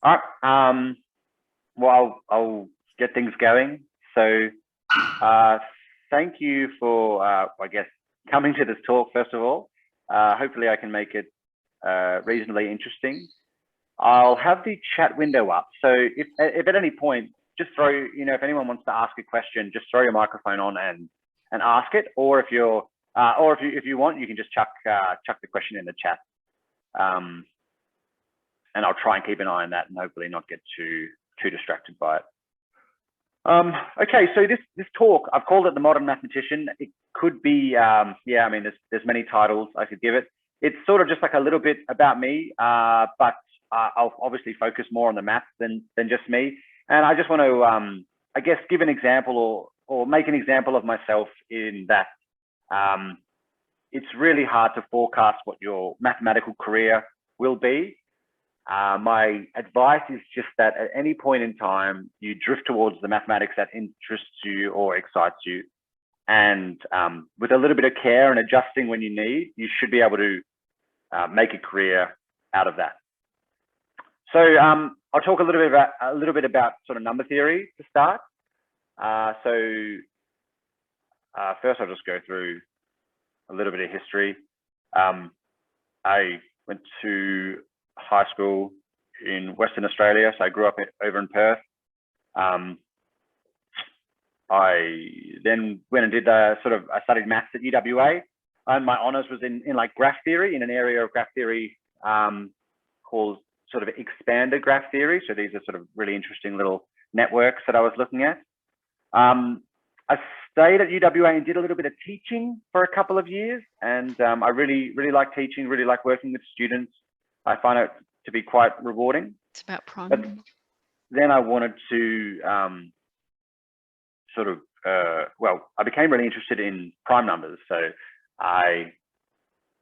All right. Well, I'll get things going. So, thank you for, I guess, coming to this talk, first of all. Hopefully I can make it reasonably interesting. I'll have the chat window up. So if at any point, just throw, if anyone wants to ask a question, just throw your microphone on and ask it. Or if you're, or if you want, you can just chuck the question in the chat. And I'll try and keep an eye on that and hopefully not get too distracted by it. Okay, so this talk, I've called it the Modern Mathematician. It could be, yeah, I mean, there's many titles I could give it. It's sort of just like a little bit about me, but I'll obviously focus more on the maths than just me. And I just want to, I guess, give an example or make an example of myself in that it's really hard to forecast what your mathematical career will be. My advice is just that at any point in time, you drift towards the mathematics that interests you or excites you. And with a little bit of care and adjusting when you need, you should be able to make a career out of that. So I'll talk a little bit about sort of number theory to start. First I'll just go through a little bit of history. I went to high school in Western Australia, so I grew up over in Perth. I then went and did I studied maths at UWA, and my honors was in like graph theory, in an area of graph theory called sort of expanded graph theory. So these are sort of really interesting little networks that I was looking at. I stayed at UWA and did a little bit of teaching for a couple of years, and I really like teaching, really like working with students. I find it to be quite rewarding. It's about prime. But then I wanted to well, I became really interested in prime numbers. So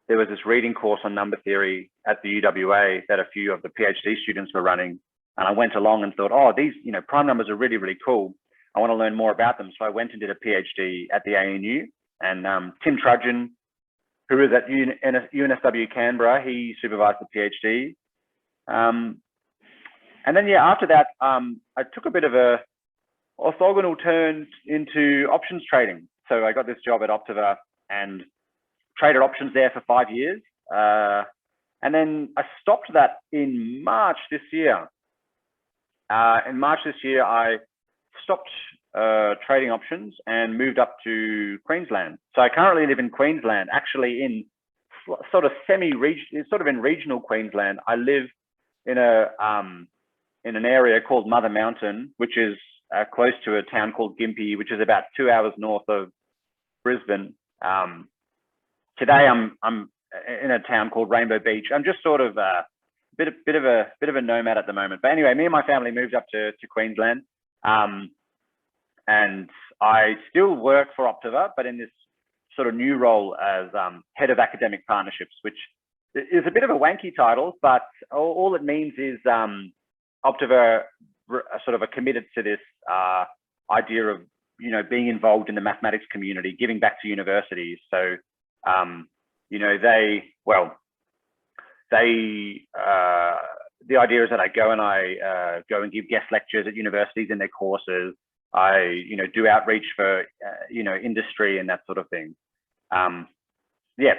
there was this reading course on number theory at the UWA that a few of the PhD students were running. And I went along and thought, oh, these, prime numbers are really, really cool. I want to learn more about them. So I went and did a PhD at the ANU, and Tim Trudgeon, who was at UNSW Canberra, he supervised the PhD. And then, yeah, after that, I took a bit of a orthogonal turn into options trading. So I got this job at Optiva and traded options there for 5 years. And then I stopped that in March this year. In March this year, I stopped trading options and moved up to Queensland. So I currently live in Queensland, actually in sort of in regional Queensland. I live in an area called Mother Mountain, which is close to a town called Gympie, which is about 2 hours north of Brisbane. Today I'm in a town called Rainbow Beach. I'm just sort of a bit of a nomad at the moment. But anyway, me and my family moved up to Queensland. And I still work for Optiva, but in this sort of new role as head of academic partnerships, which is a bit of a wanky title, but all it means is Optiva sort of are committed to this idea of, being involved in the mathematics community, giving back to universities. So, the idea is that I go and give guest lectures at universities in their courses. I, do outreach for, industry and that sort of thing. Yeah,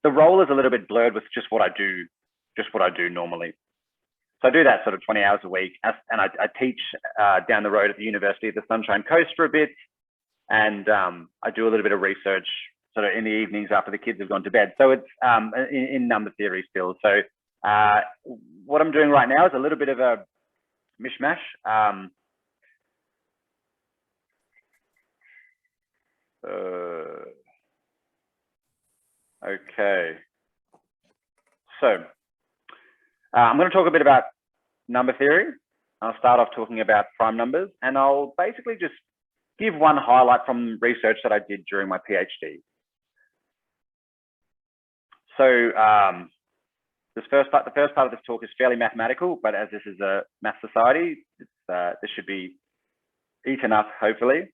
the role is a little bit blurred with just what I do normally. So I do that sort of 20 hours a week, and I teach down the road at the University of the Sunshine Coast for a bit, and I do a little bit of research sort of in the evenings after the kids have gone to bed. So it's in number theory still. So what I'm doing right now is a little bit of a mishmash. Okay, so I'm going to talk a bit about number theory. I'll start off talking about prime numbers, and I'll basically just give one highlight from research that I did during my PhD. So the first part of this talk is fairly mathematical, but as this is a math society, this should be eaten up, hopefully.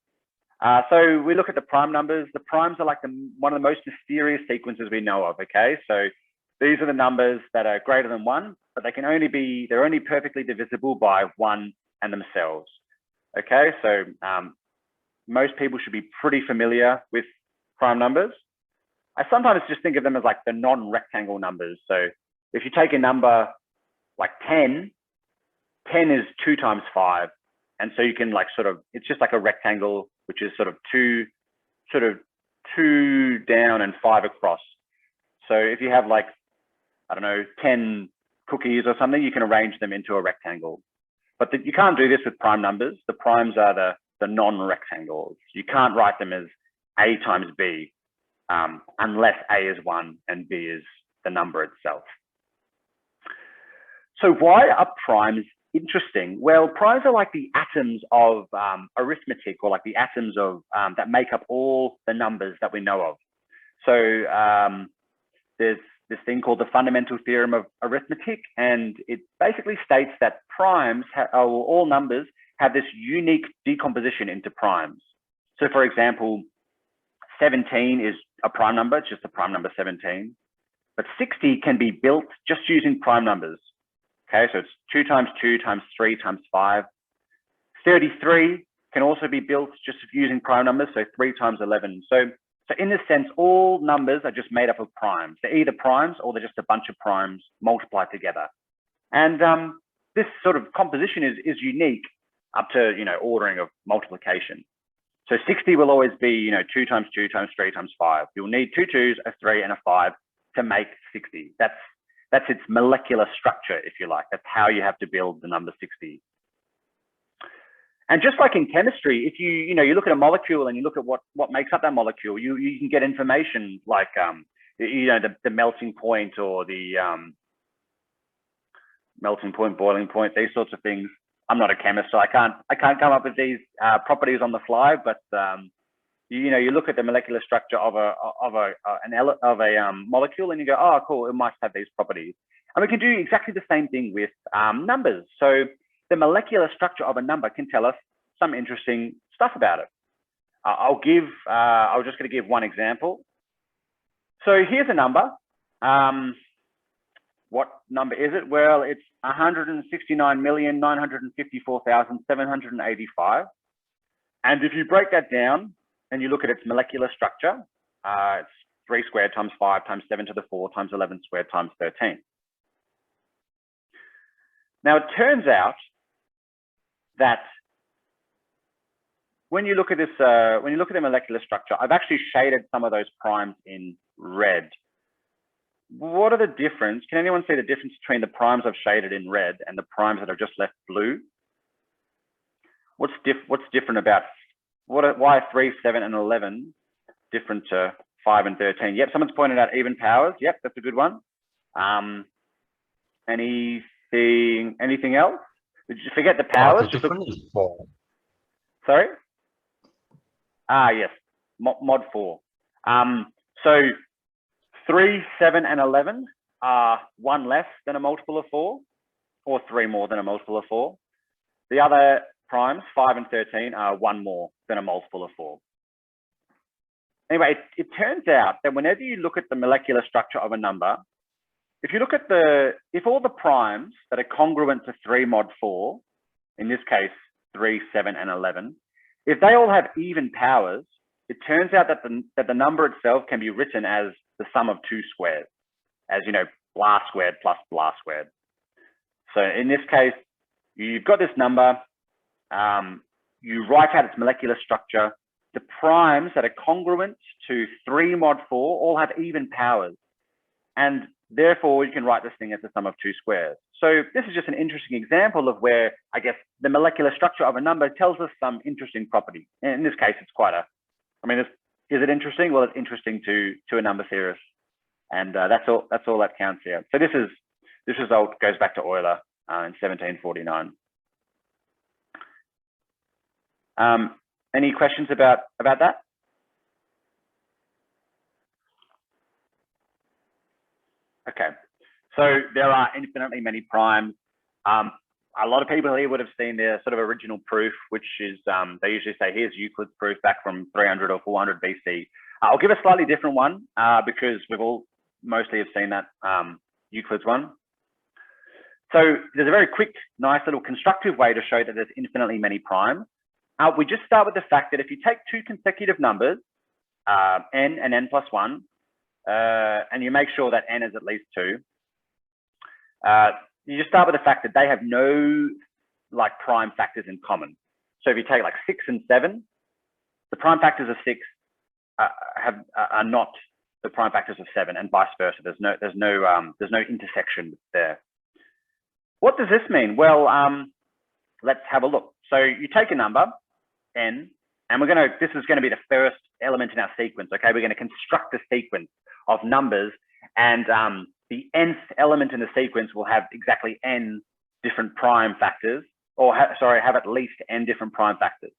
So we look at the prime numbers. The primes are like one of the most mysterious sequences we know of, okay? So these are the numbers that are greater than 1, but they're only perfectly divisible by 1 and themselves. Okay, so most people should be pretty familiar with prime numbers. I sometimes just think of them as like the non-rectangle numbers. So if you take a number like 10, 10 is 2 times 5. And so you can like it's just like a rectangle, which is 2 down and 5 across. So if you have like, I don't know, 10 cookies or something, you can arrange them into a rectangle. But you can't do this with prime numbers. The primes are the non-rectangles. You can't write them as A times B unless A is 1 and B is the number itself. So why are primes interesting? Well, primes are like the atoms of arithmetic, or like the atoms of that make up all the numbers that we know of. So there's this thing called the fundamental theorem of arithmetic, and it basically states that primes, all numbers, have this unique decomposition into primes. So for example, 17 is a prime number, it's just a prime number 17, but 60 can be built just using prime numbers. Okay, so it's 2 times 2 times 3 times 5. 33 can also be built just using prime numbers, so 3 times 11. So in this sense, all numbers are just made up of primes. They're either primes or they're just a bunch of primes multiplied together. And this sort of composition is unique up to, ordering of multiplication. So 60 will always be, 2 times 2 times 3 times 5. You'll need 2 2s, a 3, and a 5 to make 60. That's its molecular structure, if you like. That's how you have to build the number 60. And just like in chemistry, if you look at a molecule and you look at what makes up that molecule, you can get information like the melting point, or the melting point, boiling point, these sorts of things. I'm not a chemist, so I can't come up with these properties on the fly. But you look at the molecular structure of a molecule and you go, oh, cool, it must have these properties. And we can do exactly the same thing with numbers. So the molecular structure of a number can tell us some interesting stuff about it. I'm just going to give one example. So here's a number. What number is it? Well, it's 169,954,785. And if you break that down and you look at its molecular structure, it's 3 squared times 5 times 7 to the 4 times 11 squared times 13. Now, it turns out that when you look at this, when you look at the molecular structure, I've actually shaded some of those primes in red. What are the difference? Can anyone see the difference between the primes I've shaded in red and the primes that I've just left blue? What's different about why are 3, 7, and 11 different to 5 and 13? Yep, someone's pointed out even powers. Yep, that's a good one. Anything else? Did you forget the powers? The difference is 4. Sorry? Yes, mod 4. So 3, 7, and 11 are 1 less than a multiple of 4, or 3 more than a multiple of 4. The other primes, 5 and 13, are 1 more than a multiple of 4. Anyway, it turns out that whenever you look at the molecular structure of a number, if you look at if all the primes that are congruent to 3 mod 4, in this case, 3, 7, and 11, if they all have even powers, it turns out that the number itself can be written as the sum of 2 squares, as blah squared plus blah squared. So in this case, you've got this number, you write out its molecular structure. The primes that are congruent to 3 mod 4 all have even powers. And therefore, you can write this thing as the sum of 2 squares. So this is just an interesting example of where, I guess, the molecular structure of a number tells us some interesting property. And in this case, it's quite is it interesting? Well, it's interesting to a number theorist. And that's all that counts here. So this result goes back to Euler in 1749. Any questions about that? Okay, so there are infinitely many primes. A lot of people here would have seen their sort of original proof, which is they usually say, here's Euclid's proof back from 300 or 400 BC. I'll give a slightly different one because we've all mostly have seen that Euclid's one. So there's a very quick, nice little constructive way to show that there's infinitely many primes. We just start with the fact that if you take two consecutive numbers, n and n plus 1, and you make sure that n is at least 2, you just start with the fact that they have no like prime factors in common. So if you take like 6 and 7, the prime factors of 6 are not the prime factors of 7, and vice versa. There's no intersection there. What does this mean? Well, let's have a look. So you take a number n, and this is going to be the first element in our sequence. Okay, we're going to construct a sequence of numbers, and the nth element in the sequence will have exactly n different prime factors, or have at least n different prime factors.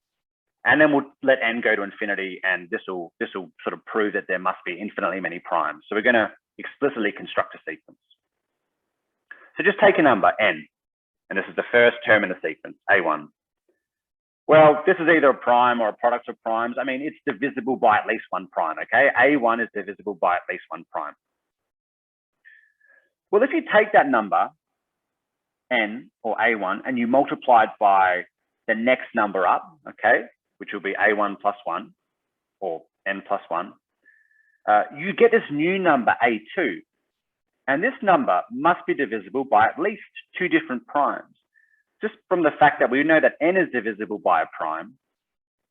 And then we'll let n go to infinity, and this will sort of prove that there must be infinitely many primes. So we're going to explicitly construct a sequence. So just take a number n, and this is the first term in the sequence, a1. Well, this is either a prime or a product of primes. I mean, it's divisible by at least one prime, okay? a1 is divisible by at least one prime. Well, if you take that number, n, or a1, and you multiply it by the next number up, okay, which will be a1 plus 1, or n plus 1, you get this new number, a2. And this number must be divisible by at least two different primes, just from the fact that we know that n is divisible by a prime,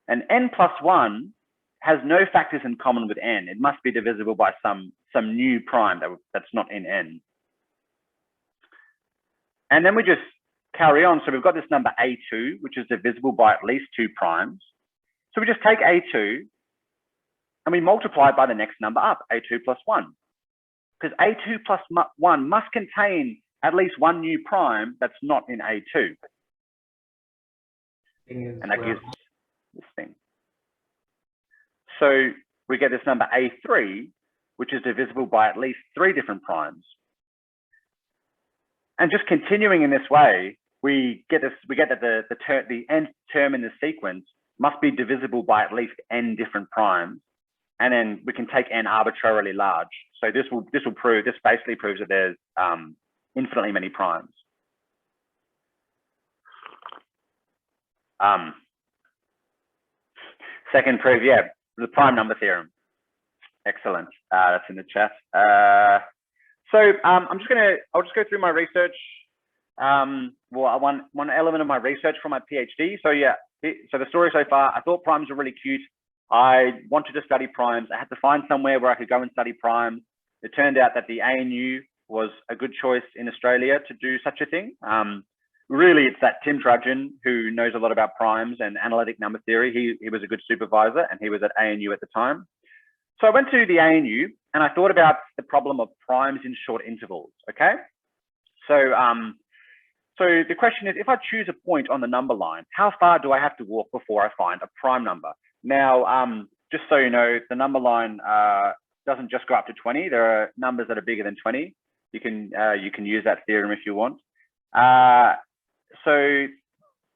and n plus 1 has no factors in common with n. It must be divisible by some new prime that's not in n. And then we just carry on. So we've got this number a2, which is divisible by at least two primes. So we just take a2 and we multiply it by the next number up, a2 plus 1. Because a2 plus 1 must contain at least one new prime that's not in a2. And that gives this thing. So we get this number a3, which is divisible by at least three different primes. And just continuing in this way, we get that the nth term in the sequence must be divisible by at least n different primes. And then we can take n arbitrarily large. So this basically proves that there's infinitely many primes. Second proof, yeah, the prime number theorem. Excellent. That's in the chat. So I'll just go through my research. One element of my research from my PhD. So yeah, so the story so far, I thought primes were really cute. I wanted to study primes. I had to find somewhere where I could go and study primes. It turned out that the ANU was a good choice in Australia to do such a thing. Really, it's that Tim Trudgeon, who knows a lot about primes and analytic number theory. He was a good supervisor, and he was at ANU at the time. So I went to the ANU and I thought about the problem of primes in short intervals, okay? So, so the question is, if I choose a point on the number line, how far do I have to walk before I find a prime number? Now, just so you know, the number line doesn't just go up to 20. There are numbers that are bigger than 20. You can use that theorem if you want. So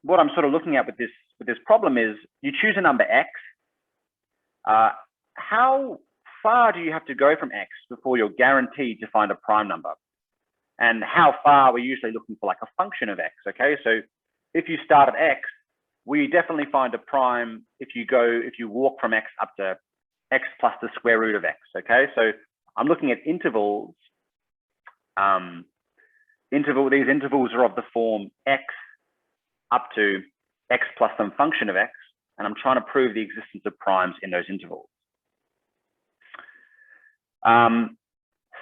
what I'm sort of looking at with this problem is, you choose a number x. How far do you have to go from x before you're guaranteed to find a prime number? And how far we're usually looking for like a function of x, okay? So if you start at x, we definitely find a prime if you walk from x up to x plus the square root of x, okay? So I'm looking at intervals. These intervals are of the form x up to x plus some function of x, and I'm trying to prove the existence of primes in those intervals.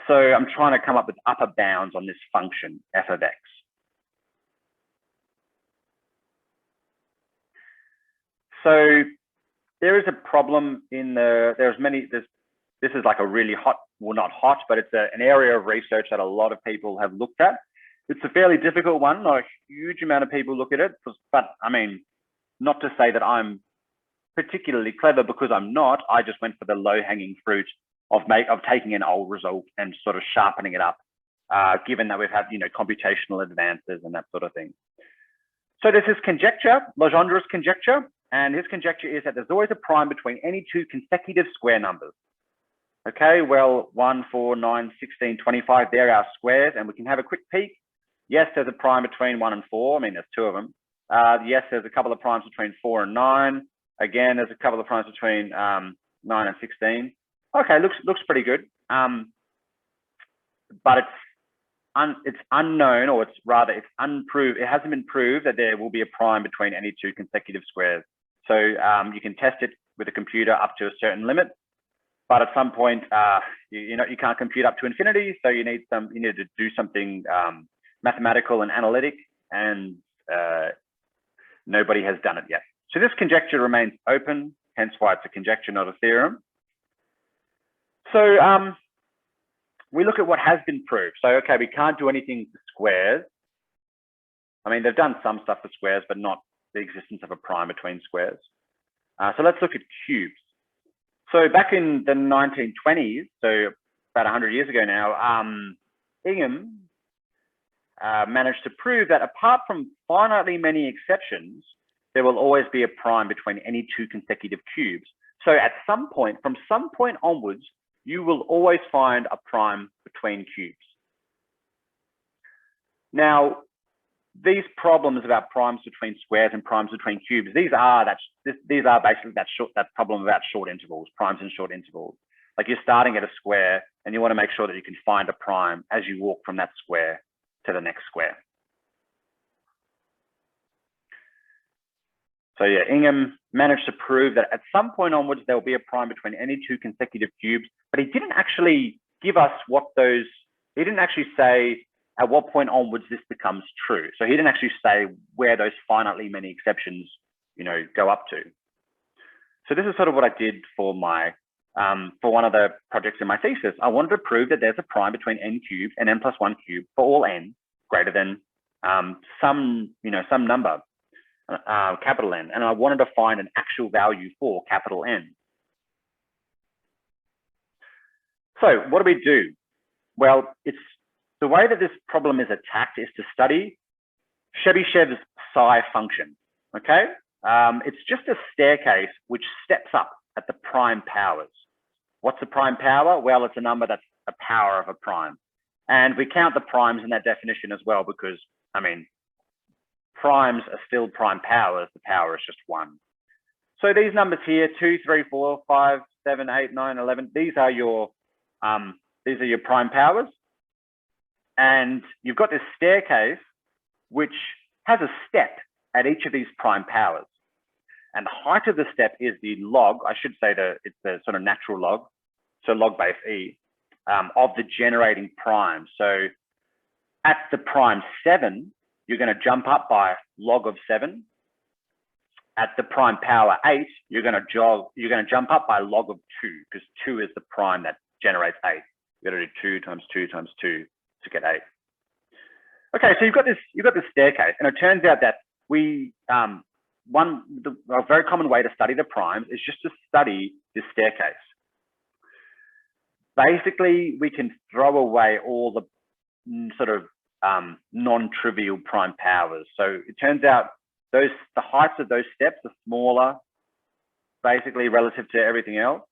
So I'm trying to come up with upper bounds on this function, f of x. So there is a problem in this is like a really hot, well, not hot, but it's an area of research that a lot of people have looked at. It's a fairly difficult one. Not a huge amount of people look at it, but I mean, not to say that I'm particularly clever, because I'm not. I just went for the low-hanging fruit of taking an old result and sort of sharpening it up, given that we've had, you know, computational advances and that sort of thing. So this is conjecture, Legendre's conjecture, and his conjecture is that there's always a prime between any two consecutive square numbers. Okay, well, 1, 4, 9, 16, 25, they're our squares, and we can have a quick peek. Yes, there's a prime between 1 and 4. I mean, there's 2 of them. Yes, there's a couple of primes between 4 and 9. Again, there's a couple of primes between 9 and 16. Okay, looks pretty good. But it's unknown, or it's unproved. It hasn't been proved that there will be a prime between any 2 consecutive squares. So you can test it with a computer up to a certain limit, but at some point, you can't compute up to infinity. So you need to do something mathematical and analytic, and nobody has done it yet. So this conjecture remains open, hence why it's a conjecture, not a theorem. So we look at what has been proved. So, okay, we can't do anything for squares. I mean, they've done some stuff for squares, but not the existence of a prime between squares. So let's look at cubes. So back in the 1920s, so about 100 years ago now, Ingham managed to prove that apart from finitely many exceptions, there will always be a prime between any 2 consecutive cubes. So at some point, from some point onwards, you will always find a prime between cubes. Now, these problems about primes between squares and primes between cubes, these are basically that problem about short intervals, primes in short intervals. Like you're starting at a square and you want to make sure that you can find a prime as you walk from that square to the next square. So yeah, Ingham managed to prove that at some point onwards, there will be a prime between any 2 consecutive cubes, but he didn't actually give us he didn't actually say at what point onwards this becomes true. So he didn't actually say where those finitely many exceptions, go up to. So this is sort of what I did for my, for one of the projects in my thesis. I wanted to prove that there's a prime between n cubed and n plus 1 cubed for all n greater than some number. Capital N, and I wanted to find an actual value for capital N. So what do we do? Well, it's the way that this problem is attacked is to study Chebyshev's psi function. Okay, it's just a staircase which steps up at the prime powers. What's a prime power? Well, it's a number that's a power of a prime, and we count the primes in that definition as well because I mean, primes are still prime powers. The power is just 1. So these numbers here, 2, 3, 4, 5, 7, 8, 9, 11. These are your prime powers, and you've got this staircase which has a step at each of these prime powers, and the height of the step is the log. I should say that it's the sort of natural log, so log base e of the generating prime. So at the prime 7. You're going to jump up by log of 7. At the prime power 8, you're going to jump up by log of 2 because 2 is the prime that generates 8. You've got to do 2 times 2 times 2 to get 8. Okay, so you've got this staircase, and it turns out that a very common way to study the primes is just to study this staircase. Basically, we can throw away all the sort of non-trivial prime powers. So it turns out the heights of those steps are smaller, basically relative to everything else.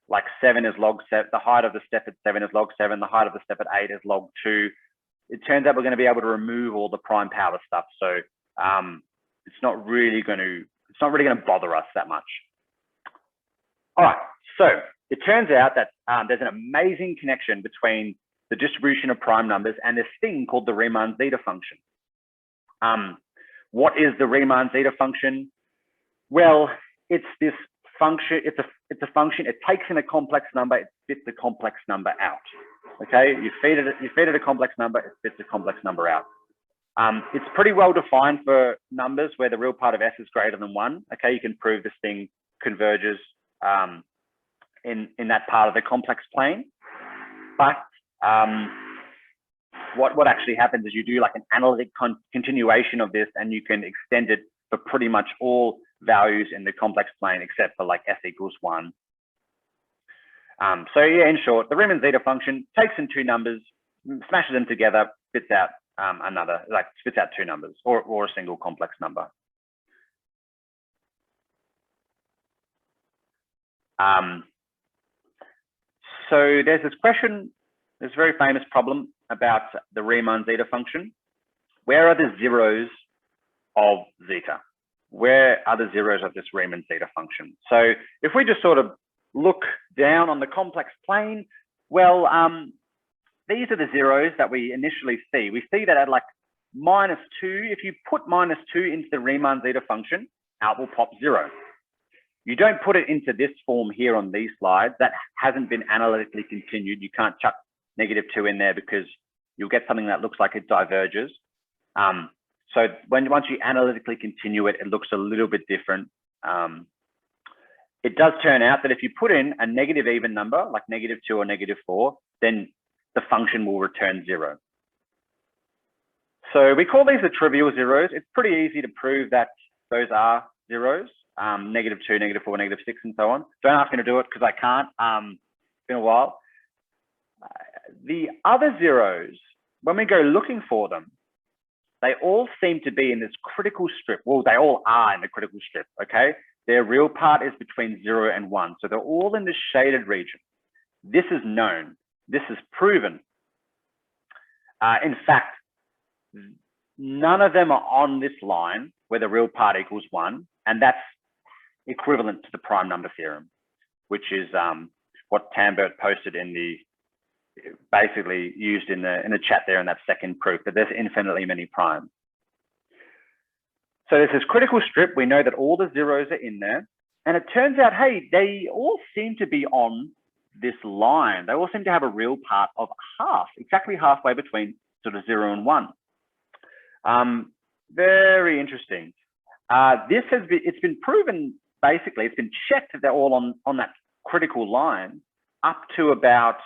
Like 7 is log 7. The height of the step at 7 is log 7. The height of the step at 8 is log 2. It turns out we're going to be able to remove all the prime power stuff. So it's not really going to bother us that much. All right. So it turns out that there's an amazing connection between the distribution of prime numbers and this thing called the Riemann Zeta function. What is the Riemann Zeta function? Well, it's this function. It's a function. It takes in a complex number. It spits the complex number out. Okay, you feed it a complex number. It spits a complex number out. It's pretty well defined for numbers where the real part of s is greater than 1. Okay, you can prove this thing converges in that part of the complex plane, but what actually happens is you do like an analytic continuation of this, and you can extend it for pretty much all values in the complex plane except for like s equals 1. So yeah, in short, the Riemann Zeta function takes in 2 numbers, smashes them together, spits out spits out 2 numbers or a single complex number. So there's this question This very famous problem about the Riemann zeta function. Where are the zeros of zeta? Where are the zeros of this Riemann zeta function? So if we just sort of look down on the complex plane, well, these are the zeros that we initially see. We see that at like -2, if you put -2 into the Riemann zeta function, out will pop 0. You don't put it into this form here on these slides. That hasn't been analytically continued. You can't chuck -2 in there because you'll get something that looks like it diverges. So once you analytically continue it, it looks a little bit different. It does turn out that if you put in a negative even number, like -2 or -4, then the function will return 0. So we call these the trivial zeros. It's pretty easy to prove that those are zeros, -2, -4, -6, and so on. Don't ask me to do it because I can't. It's been a while. The other zeros, when we go looking for them, they all seem to be in this critical strip. Well, they all are in the critical strip, okay? Their real part is between 0 and 1. So they're all in the shaded region. This is known. This is proven. In fact, none of them are on this line where the real part equals 1. And that's equivalent to the prime number theorem, which is what Tambert posted in the, basically used in the chat there in that second proof, that there's infinitely many primes. So there's this critical strip. We know that all the zeros are in there. And it turns out, hey, they all seem to be on this line. They all seem to have a real part of half, exactly halfway between sort of 0 and 1. Very interesting. It's been proven, basically, it's been checked that they're all on that critical line up to about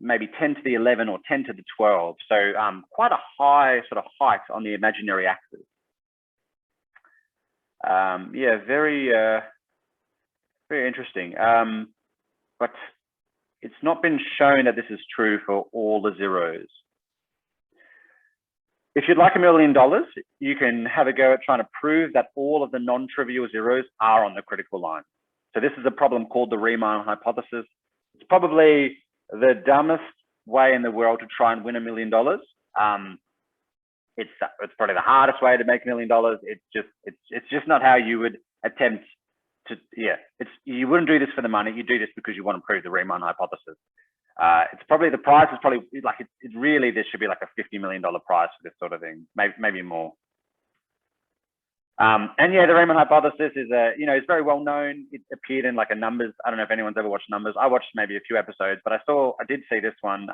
maybe 10 to the 11 or 10 to the 12. So quite a high sort of height on the imaginary axis. Yeah, very interesting. But it's not been shown that this is true for all the zeros. If you'd like $1 million, you can have a go at trying to prove that all of the non-trivial zeros are on the critical line. So this is a problem called the Riemann hypothesis. It's probably the dumbest way in the world to try and win $1 million. It's probably the hardest way to make $1 million. It's just not how you would attempt to, you wouldn't do this for the money. You do this because you want to prove the Riemann hypothesis. It's probably, the prize is probably like, it's really, there should be like a $50 million prize for this sort of thing, maybe more. And yeah, the Riemann hypothesis is it's very well known. It appeared in like a Numbers. I don't know if anyone's ever watched Numbers. I watched maybe a few episodes, but I did see this one.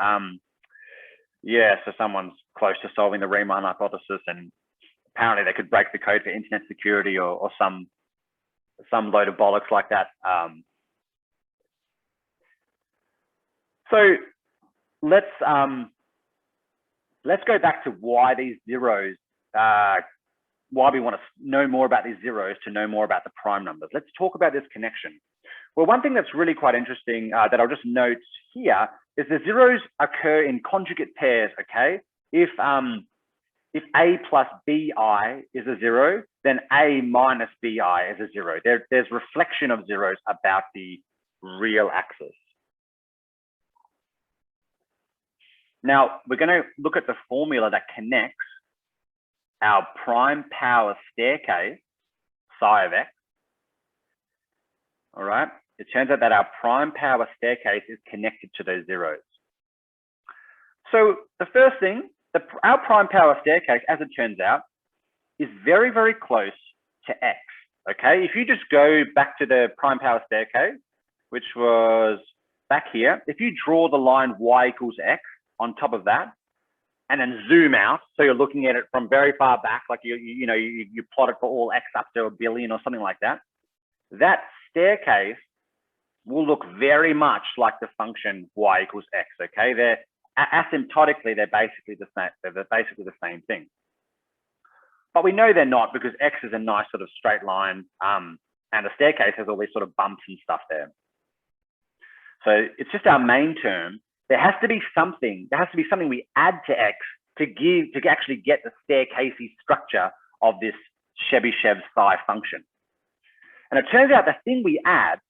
Yeah, so someone's close to solving the Riemann hypothesis, and apparently they could break the code for internet security or some load of bollocks like that. So let's go back to why these zeros, why we want to know more about these zeros to know more about the prime numbers. Let's talk about this connection. Well, one thing that's really quite interesting that I'll just note here is the zeros occur in conjugate pairs, okay? If A plus BI is a 0, then A minus BI is a 0. There's reflection of zeros about the real axis. Now, we're going to look at the formula that connects our prime power staircase, psi of x. All right. It turns out that our prime power staircase is connected to those zeros. So the first thing, our prime power staircase, as it turns out, is very, very close to x. Okay. If you just go back to the prime power staircase, which was back here, if you draw the line y equals x on top of that, and then zoom out, so you're looking at it from very far back, like you plot it for all x up to 1 billion or something like that. That staircase will look very much like the function y equals x. Okay, they're asymptotically, they're basically the same. They're basically the same thing. But we know they're not, because x is a nice sort of straight line, and the staircase has all these sort of bumps and stuff there. So it's just our main term. There has to be something. There has to be something we add to x to actually get the staircasey structure of this Chebyshev psi function. And it turns out the thing we add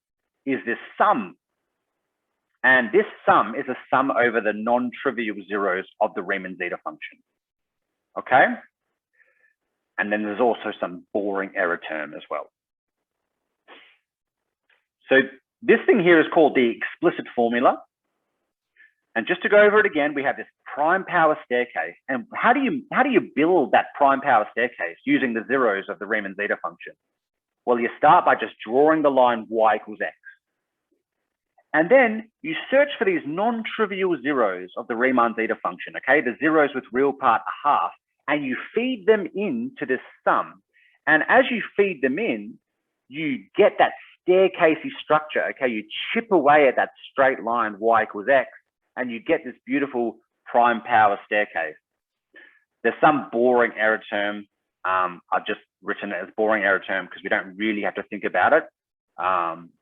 is this sum. And this sum is a sum over the non-trivial zeros of the Riemann zeta function. Okay? And then there's also some boring error term as well. So this thing here is called the explicit formula. And just to go over it again, we have this prime power staircase. And how do you build that prime power staircase using the zeros of the Riemann zeta function? Well, you start by just drawing the line y equals x. And then you search for these non-trivial zeros of the Riemann zeta function, okay? The zeros with real part a half, and you feed them into this sum. And as you feed them in, you get that staircasey structure, okay? You chip away at that straight line y equals x, and you get this beautiful prime power staircase. There's some boring error term. I've just written it as boring error term because we don't really have to think about it.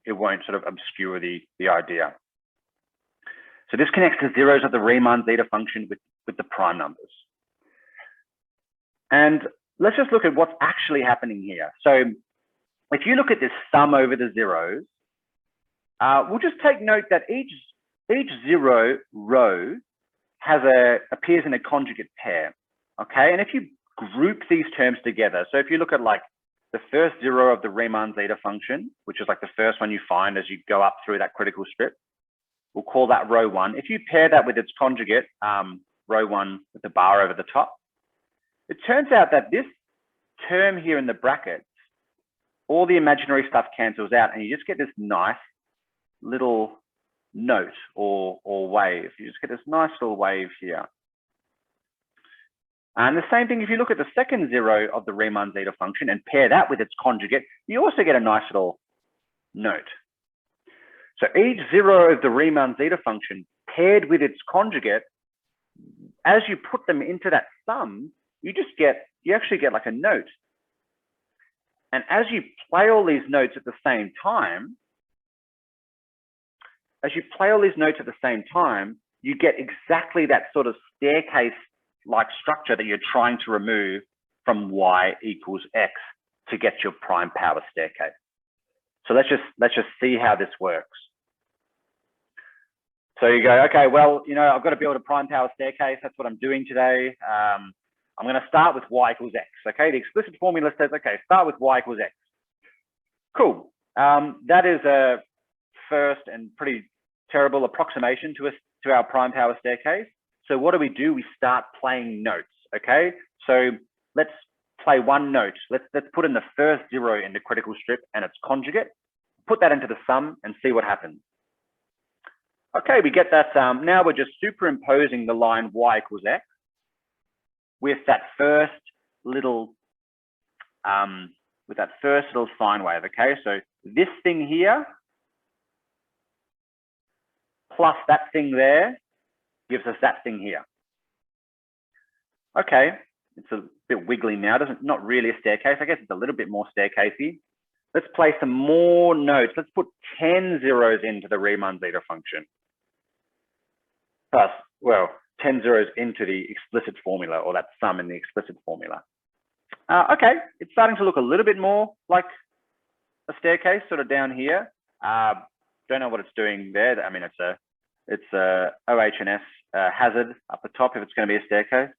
It won't sort of obscure the idea. So this connects the zeros of the Riemann zeta function with the prime numbers. And let's just look at what's actually happening here. So if you look at this sum over the zeros, we'll just take note that each zero row appears in a conjugate pair, okay? And if you group these terms together, so if you look at like the first zero of the Riemann zeta function, which is like the first one you find as you go up through that critical strip, we'll call that row 1. If you pair that with its conjugate, row 1 with the bar over the top, it turns out that this term here in the brackets, all the imaginary stuff cancels out and you just get this nice little note or wave. You just get this nice little wave here. And the same thing, if you look at the second zero of the Riemann zeta function and pair that with its conjugate, you also get a nice little note. So each zero of the Riemann zeta function paired with its conjugate, as you put them into that sum, you actually get like a note. And as you play all these notes at the same time, you get exactly that sort of staircase-like structure that you're trying to remove from y equals x to get your prime power staircase. So let's just see how this works. So you go, okay, well, I've got to build a prime power staircase. That's what I'm doing today. I'm going to start with y equals x. Okay, the explicit formula says, okay, start with y equals x. Cool. That is a first and pretty terrible approximation to our prime power staircase. So what do? We start playing notes. Okay, so let's play one note. Let's put in the first zero in the critical strip and its conjugate. Put that into the sum and see what happens. Okay, we get that. Now we're just superimposing the line y equals x with that first little sine wave. Okay, so this thing here plus that thing there gives us that thing here. Okay, it's a bit wiggly now. Not really a staircase. I guess it's a little bit more staircasey. Let's play some more notes. Let's put 10 zeros into the Riemann zeta function. Plus, well, 10 zeros into the explicit formula, or that sum in the explicit formula. Okay, it's starting to look a little bit more like a staircase, sort of down here. Don't know what it's doing there. I mean, it's a OH&S hazard up the top if it's going to be a staircase.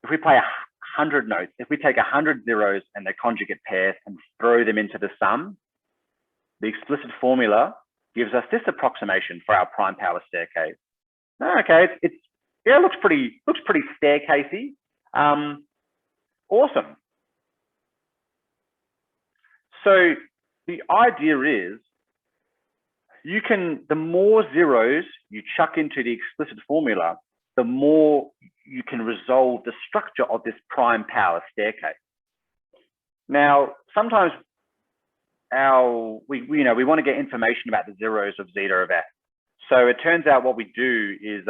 If we play 100 notes, if we take 100 zeros and their conjugate pairs and throw them into the sum, the explicit formula gives us this approximation for our prime power staircase. Okay, it looks pretty staircasey. Awesome. So the idea is the more zeros you chuck into the explicit formula, the more you can resolve the structure of this prime power staircase. Now, sometimes we want to get information about the zeros of zeta of f. So it turns out what we do is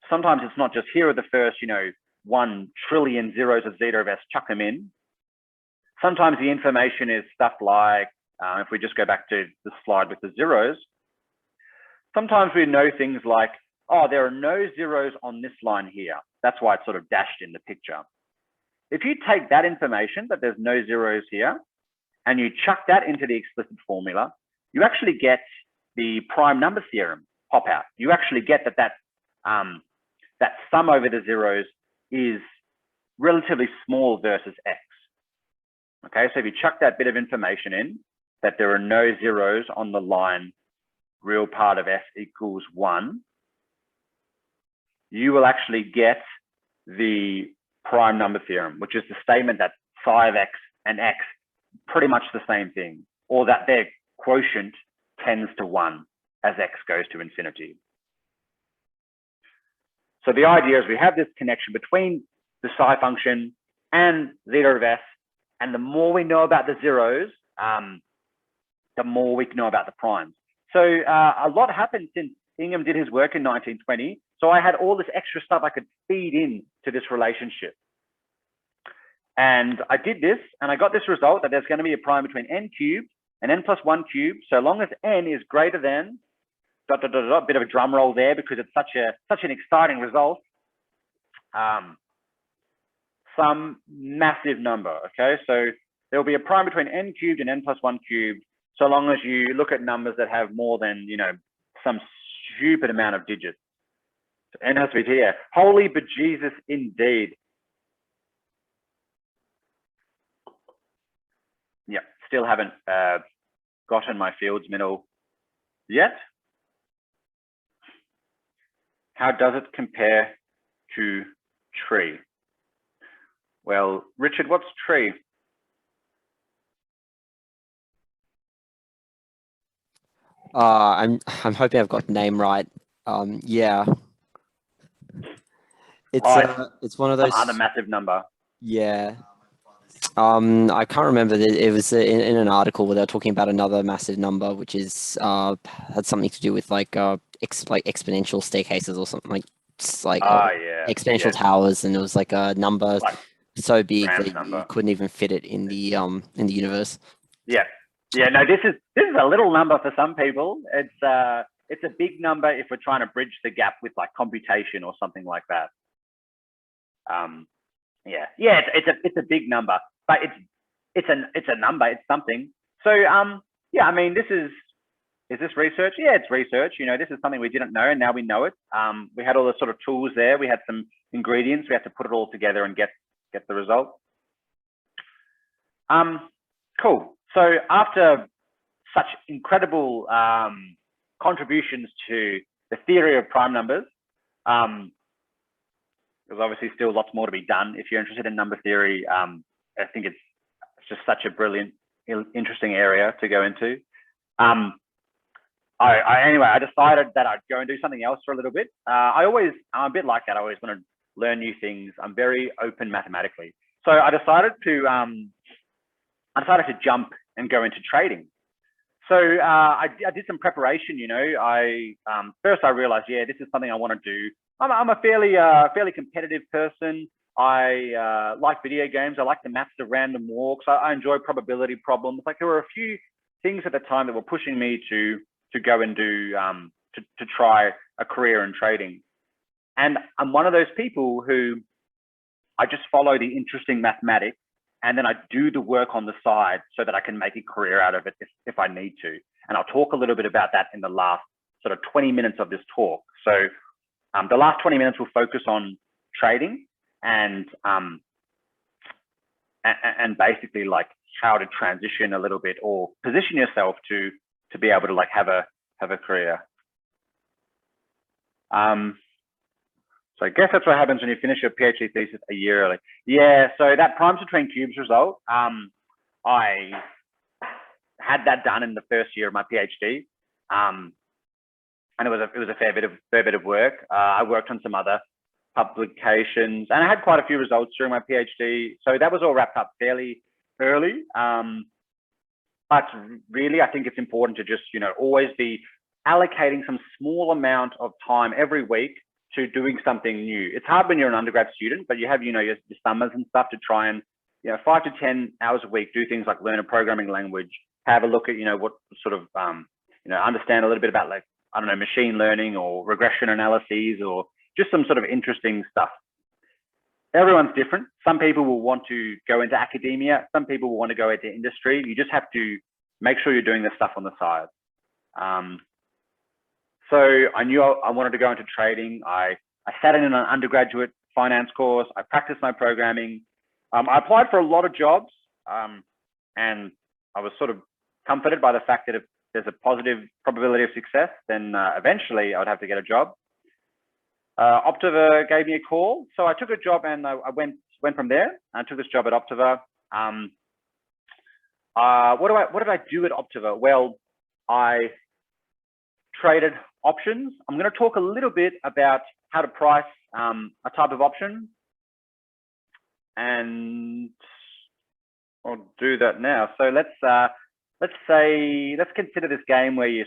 sometimes it's not just here are the first 1 trillion zeros of zeta of s, chuck them in. Sometimes the information is stuff like, if we just go back to the slide with the zeros, sometimes we know things like, oh, there are no zeros on this line here. That's why it's sort of dashed in the picture. If you take that information that there's no zeros here and you chuck that into the explicit formula, you actually get the prime number theorem pop out. You actually get that sum over the zeros is relatively small versus x. Okay, so if you chuck that bit of information in, that there are no zeros on the line real part of f equals 1, you will actually get the prime number theorem, which is the statement that psi of x and x pretty much the same thing, or that their quotient tends to 1 as x goes to infinity. So the idea is we have this connection between the psi function and zeta of s, and the more we know about the zeros, the more we know about the primes. So a lot happened since Ingham did his work in 1920. So I had all this extra stuff I could feed in to this relationship. And I did this, and I got this result that there's going to be a prime between n cubed and n plus 1 cubed, so long as n is greater than ... bit of a drum roll there because it's such an exciting result. Some massive number. Okay, so there will be a prime between n cubed and n plus 1 cubed, so long as you look at numbers that have more than, you know, some stupid amount of digits. So n has to be here. Holy bejesus indeed. Yeah, still haven't gotten my fields middle yet. How does it compare to tree? Well, Richard, what's tree? I'm hoping I've got the name right. Yeah. It's one of those. Other massive number. Yeah. I can't remember. It was in an article where they were talking about another massive number, which is had something to do with like exponential staircases or something like exponential towers, and it was like a number so big that you couldn't even fit it in the universe. Yeah. No, this is a little number for some people. It's a big number if we're trying to bridge the gap with like computation or something like that. It's a big number, but it's a number. It's something. So yeah, I mean, is this research? Yeah, it's research. You know, this is something we didn't know, and now we know it. We had all the sort of tools there. We had some ingredients. We had to put it all together and get the result. Cool. So after such incredible contributions to the theory of prime numbers, there's obviously still lots more to be done. If you're interested in number theory, I think it's just such a brilliant, interesting area to go into. Anyway, I decided that I'd go and do something else for a little bit. I'm a bit like that. I always want to learn new things. I'm very open mathematically. So I decided to jump and go into trading. So I did some preparation. You know, first I realized, yeah, this is something I want to do. I'm a fairly competitive person. I like video games. I like the maths of random walks. I enjoy probability problems. Like there were a few things at the time that were pushing me to go and do to try a career in trading. And I'm one of those people who I just follow the interesting mathematics, and then I do the work on the side so that I can make a career out of it if I need to. And I'll talk a little bit about that in the last sort of 20 minutes of this talk. So the last 20 minutes will focus on trading and basically like how to transition a little bit or position yourself to be able to like have a career. So I guess that's what happens when you finish your PhD thesis a year early. Yeah, so that primes between cubes result, I had that done in the first year of my PhD, and it was a fair bit of work. I worked on some other publications, and I had quite a few results during my PhD. So that was all wrapped up fairly early. But really, I think it's important to just, you know, always be allocating some small amount of time every week to doing something new. It's hard when you're an undergrad student, but you have, you know, your summers and stuff to try and, you know, 5 to 10 hours a week, do things like learn a programming language, have a look at, you know, what sort of, you know, understand a little bit about like, I don't know, machine learning or regression analyses or just some sort of interesting stuff. Everyone's different. Some people will want to go into academia. Some people will want to go into industry. You just have to make sure you're doing this stuff on the side. So I knew I wanted to go into trading. I sat in an undergraduate finance course. I practiced my programming. I applied for a lot of jobs, and I was sort of comforted by the fact that if there's a positive probability of success, then eventually I would have to get a job. Optiva gave me a call, so I took a job and I went from there. I took this job at Optiva. What did I do at Optiva? Well, I traded options. I'm going to talk a little bit about how to price a type of option, and I'll do that now. So let's consider this game where you're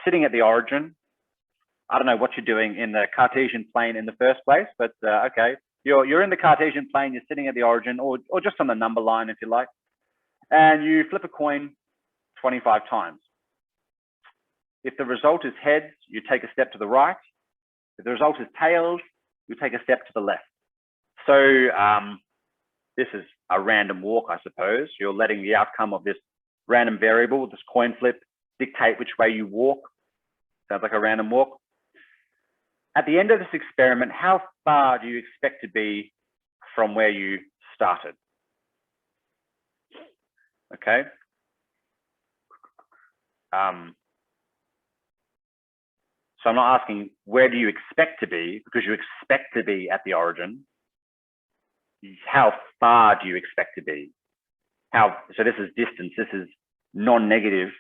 sitting at the origin. I don't know what you're doing in the Cartesian plane in the first place, but okay, you're in the Cartesian plane. You're sitting at the origin, or just on the number line if you like, and you flip a coin 25 times. If the result is heads, you take a step to the right. If the result is tails, you take a step to the left. So this is a random walk, I suppose. You're letting the outcome of this random variable, this coin flip, dictate which way you walk. Sounds like a random walk. At the end of this experiment, how far do you expect to be from where you started? Okay. So I'm not asking where do you expect to be, because you expect to be at the origin. How far do you expect to be? So this is distance, this is non-negative.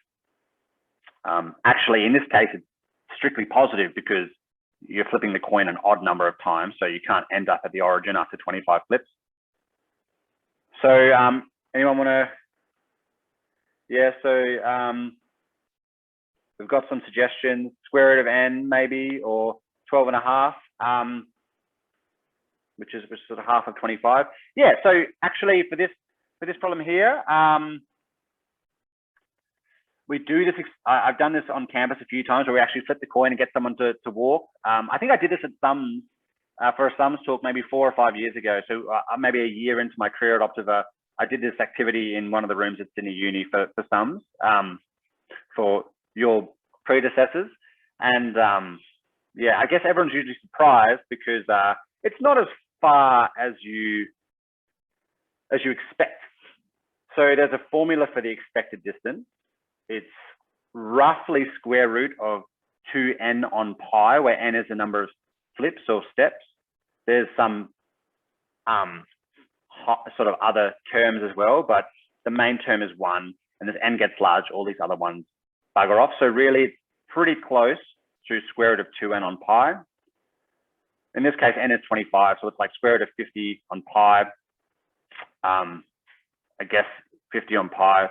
Actually, in this case, it's strictly positive because you're flipping the coin an odd number of times, so you can't end up at the origin after 25 flips. So anyone want to? Yeah, so we've got some suggestions, square root of n maybe, or 12.5, which is sort of half of 25. Yeah, so actually for this problem here, we do this. I've done this on campus a few times where we actually flip the coin and get someone to walk. I think I did this at sums for a sums talk maybe 4 or 5 years ago. So maybe a year into my career at Optiva, I did this activity in one of the rooms at Sydney Uni for sums for your predecessors. And yeah, I guess everyone's usually surprised because it's not as far as you expect. So there's a formula for the expected distance. It's roughly square root of 2n on pi, where n is the number of flips or steps. There's some sort of other terms as well, but the main term is 1, and as n gets large, all these other ones bugger off. So really, it's pretty close to square root of 2n on pi. In this case, n is 25, so it's like square root of 50 on pi. I guess 50 on pi.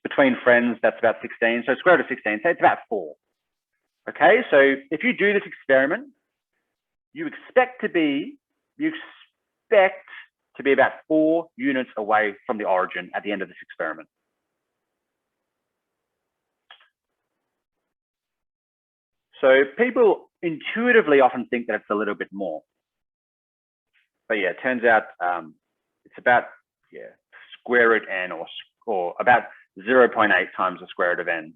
Between friends, that's about 16. So square root of 16, so it's about 4. Okay, so if you do this experiment, you expect to be about 4 units away from the origin at the end of this experiment. So people intuitively often think that it's a little bit more. But yeah, it turns out it's about square root n, or about 0.8 times the square root of n.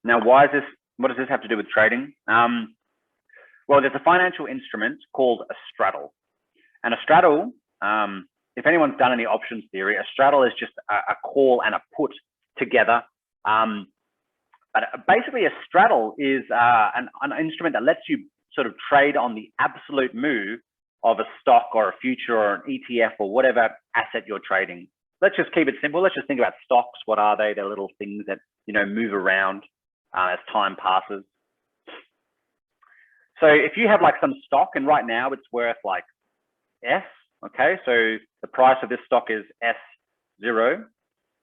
Now, what does this have to do with trading? Well, there's a financial instrument called a straddle. And a straddle, if anyone's done any options theory, a straddle is just a call and a put together. But basically, a straddle is an instrument that lets you sort of trade on the absolute move of a stock or a future or an ETF or whatever asset you're trading. Let's just keep it simple. Let's just think about stocks. What are they? They're little things that, move around as time passes. So if you have like some stock, and right now it's worth like S, okay? So the price of this stock is S0.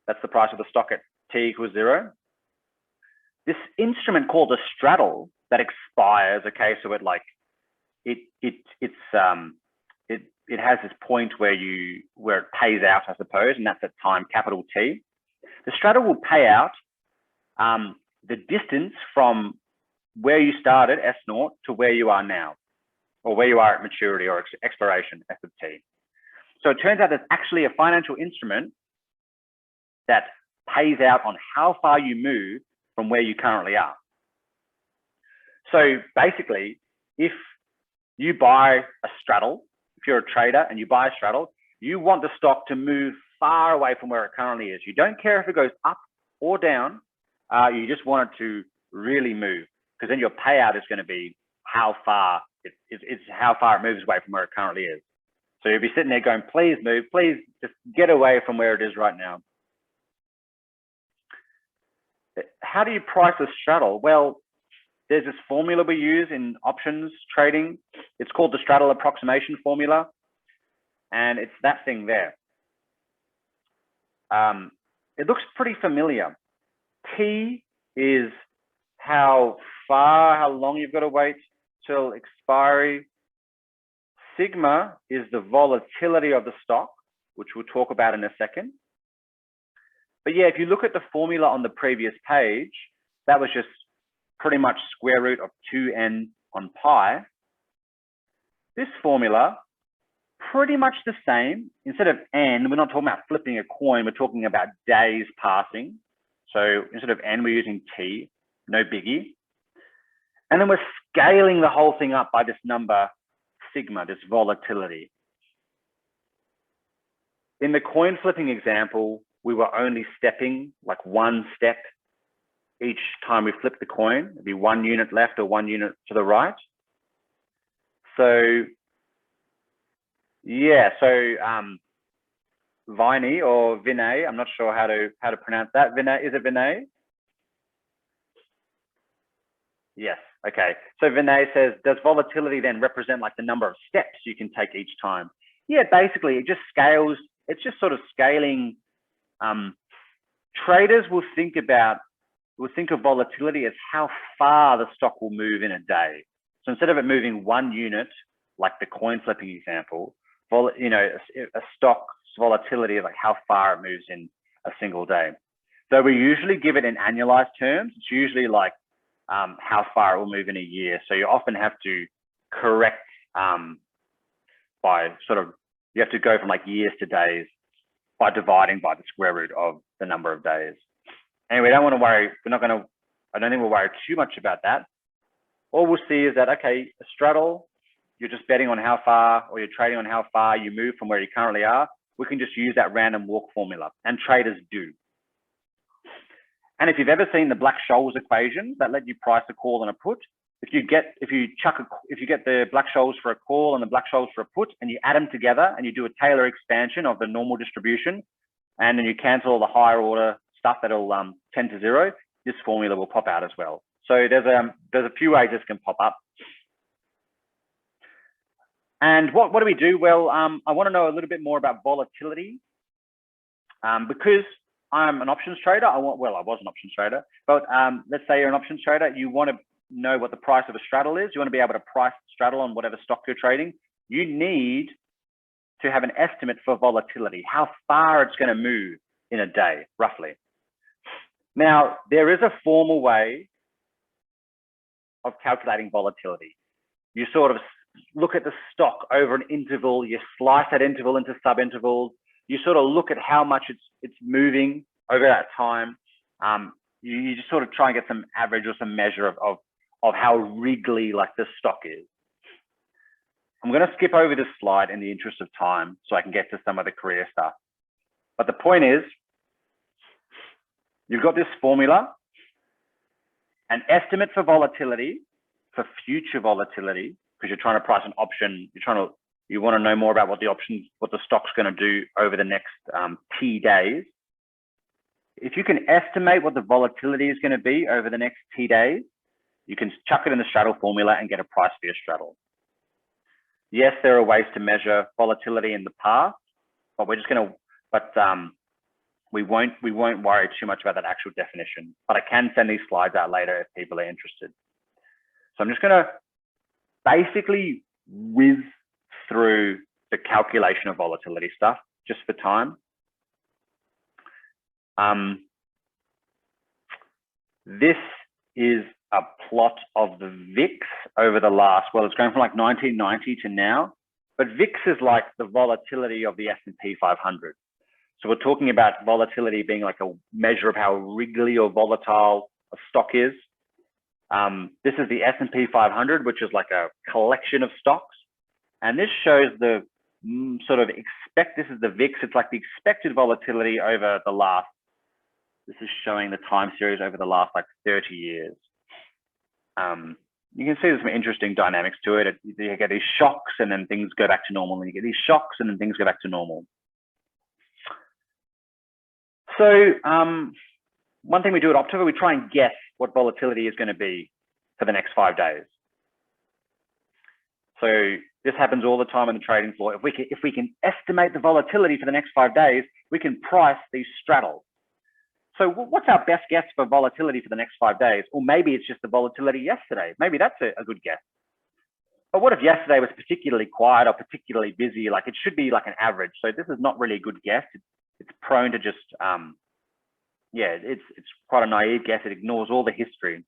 That's the price of the stock at T equals 0. This instrument called a straddle that expires, okay? So it has this point where it pays out, I suppose, and that's at time capital T. The straddle will pay out the distance from where you started, S0, to where you are now, or where you are at maturity or expiration, F of T. So it turns out there's actually a financial instrument that pays out on how far you move from where you currently are. So basically, if you buy a straddle, if you're a trader and you buy a straddle, you want the stock to move far away from where it currently is. You don't care if it goes up or down. You just want it to really move, because then your payout is going to be how far it's how far it moves away from where it currently is. So you'll be sitting there going, please move, please just get away from where it is right now. How do you price a straddle? Well, there's this formula we use in options trading. It's called the Straddle Approximation formula. And it's that thing there. It looks pretty familiar. T is how long you've got to wait till expiry. Sigma is the volatility of the stock, which we'll talk about in a second. But yeah, if you look at the formula on the previous page, that was just pretty much square root of 2n on pi. This formula, pretty much the same. Instead of n, we're not talking about flipping a coin, we're talking about days passing. So instead of n, we're using t, no biggie. And then we're scaling the whole thing up by this number, sigma, this volatility. In the coin flipping example, we were only stepping like one step each time we flip the coin. It'd be 1 unit left or 1 unit to the right. So yeah, so Vinay or Vinay, I'm not sure how to pronounce that. Vinay, is it Vinay? Yes, okay. So Vinay says, does volatility then represent like the number of steps you can take each time? Yeah, basically it just scales, it's just sort of scaling. Traders will think of volatility as how far the stock will move in a day. So instead of it moving 1 unit, like the coin flipping example, you know, a stock's volatility is like how far it moves in a single day. So we usually give it in annualized terms. It's usually like how far it will move in a year. So you often have to correct by sort of, you have to go from like years to days by dividing by the square root of the number of days. Anyway, don't want to worry. I don't think we'll worry too much about that. All we'll see is that, okay, a straddle, you're just betting on how far, or you're trading on how far you move from where you currently are. We can just use that random walk formula, and traders do. And if you've ever seen the Black-Scholes equations that let you price a call and a put, if you get the Black-Scholes for a call and the Black-Scholes for a put, and you add them together and you do a Taylor expansion of the normal distribution, and then you cancel all the higher order stuff that'll tend to 0, this formula will pop out as well. So there's a few ways this can pop up. And what do we do? Well, I want to know a little bit more about volatility, because I'm an options trader. I was an options trader, but let's say you're an options trader. You want to know what the price of a straddle is. You want to be able to price straddle on whatever stock you're trading. You need to have an estimate for volatility, how far it's going to move in a day, roughly. Now, there is a formal way of calculating volatility. You sort of look at the stock over an interval, you slice that interval into sub-intervals, you sort of look at how much it's moving over that time. You just sort of try and get some average or some measure of how wriggly like this stock is. I'm going to skip over this slide in the interest of time so I can get to some of the career stuff. But the point is, you've got this formula, an estimate for volatility, for future volatility, because you're trying to price an option, you want to know more about what the stock's going to do over the next T days. If you can estimate what the volatility is going to be over the next T days, you can chuck it in the straddle formula and get a price for your straddle. Yes, there are ways to measure volatility in the past, but we're just going to, we won't worry too much about that actual definition, but I can send these slides out later if people are interested. So I'm just going to basically whiz through the calculation of volatility stuff just for time. This is a plot of the VIX over the last, well, it's going from like 1990 to now, but VIX is like the volatility of the S&P 500. So we're talking about volatility being like a measure of how wriggly or volatile a stock is. This is the S&P 500, which is like a collection of stocks. And this shows the this is the VIX. It's like the expected volatility over the last, this is showing the time series over the last like 30 years. You can see there's some interesting dynamics to it. You get these shocks and then things go back to normal, and you get these shocks and then things go back to normal. So one thing we do at Optiva, we try and guess what volatility is going to be for the next 5 days. So this happens all the time on the trading floor. If we can estimate the volatility for the next 5 days, we can price these straddles. So what's our best guess for volatility for the next 5 days? Or maybe it's just the volatility yesterday. Maybe that's a good guess. But what if yesterday was particularly quiet or particularly busy? Like it should be like an average. So this is not really a good guess. It's prone to just, it's quite a naive guess. It ignores all the history.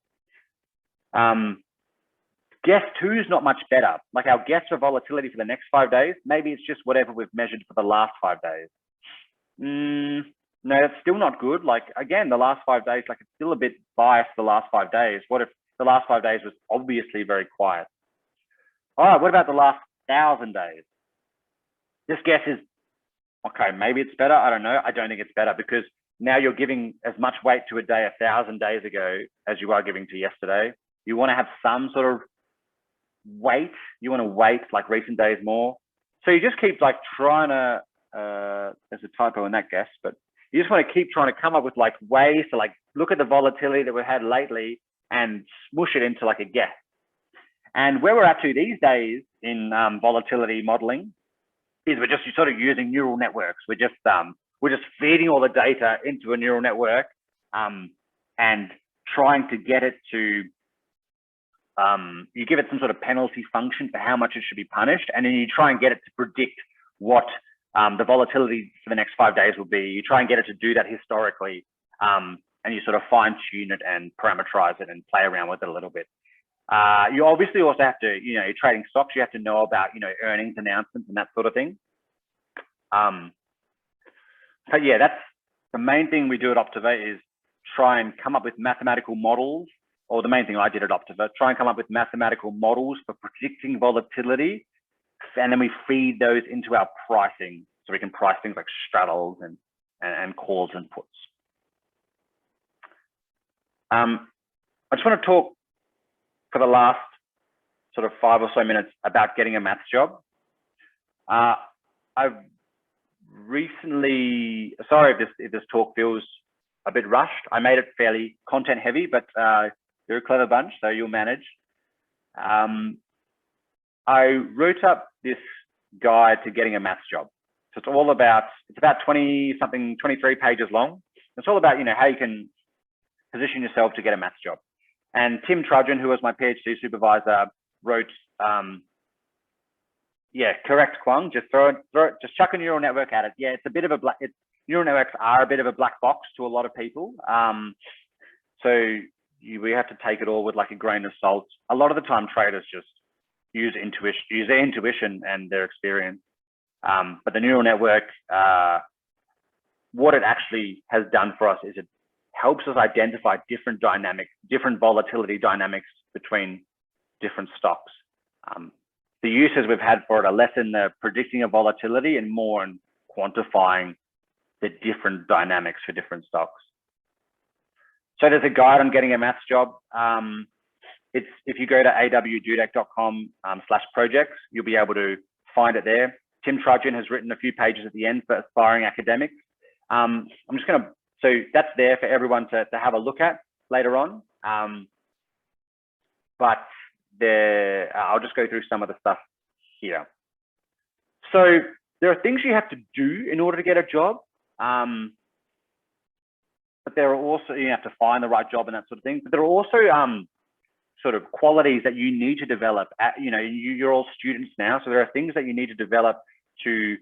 Guess 2 is not much better. Like our guess for volatility for the next 5 days, maybe it's just whatever we've measured for the last 5 days. No, that's still not good. Like again, the last 5 days, like it's still a bit biased the last 5 days. What if the last 5 days was obviously very quiet? All right, what about the last 1,000 days? This guess is, okay, maybe it's better. I don't know. I don't think it's better because now you're giving as much weight to a day 1,000 days ago as you are giving to yesterday. You want to have some sort of weight. You want to weight like recent days more. So you just keep like trying to, there's a typo in that guess, but you just want to keep trying to come up with like ways to like look at the volatility that we've had lately and smush it into like a guess. And where we're at to these days in volatility modeling is we're just sort of using neural networks. We're just feeding all the data into a neural network and trying to get it to, you give it some sort of penalty function for how much it should be punished, and then you try and get it to predict what the volatility for the next 5 days will be. You try and get it to do that historically, and you sort of fine tune it and parameterize it and play around with it a little bit. You obviously also have to, you're trading stocks, you have to know about, earnings announcements and that sort of thing. But yeah, that's the main thing we do at Optiva is try and come up with mathematical models, or the main thing I did at Optiva, try and come up with mathematical models for predicting volatility. And then we feed those into our pricing. So we can price things like straddles and calls and puts. I just want to talk for the last sort of 5 or so minutes about getting a maths job. I've recently, sorry if this talk feels a bit rushed. I made it fairly content heavy, but you're a clever bunch, so you'll manage. I wrote up this guide to getting a maths job. So it's all about, it's about 20-something, 23 pages long. It's all about, how you can position yourself to get a maths job. And Tim Trudgeon, who was my PhD supervisor, wrote, correct, Kwang, just just chuck a neural network at it. Yeah, it's a bit of a neural networks are a bit of a black box to a lot of people. So we have to take it all with like a grain of salt. A lot of the time traders just use their intuition and their experience. But the neural network, what it actually has done for us is it helps us identify different volatility dynamics between different stocks. The uses we've had for it are less in the predicting of volatility and more in quantifying the different dynamics for different stocks. So there's a guide on getting a maths job. If you go to awdudek.com/projects, you'll be able to find it there. Tim Trudgeon has written a few pages at the end for aspiring academics. So that's there for everyone to have a look at later on. But I'll just go through some of the stuff here. So there are things you have to do in order to get a job. But there are also, you have to find the right job and that sort of thing. But there are also sort of qualities that you need to develop. You're all students now, so there are things that you need to develop to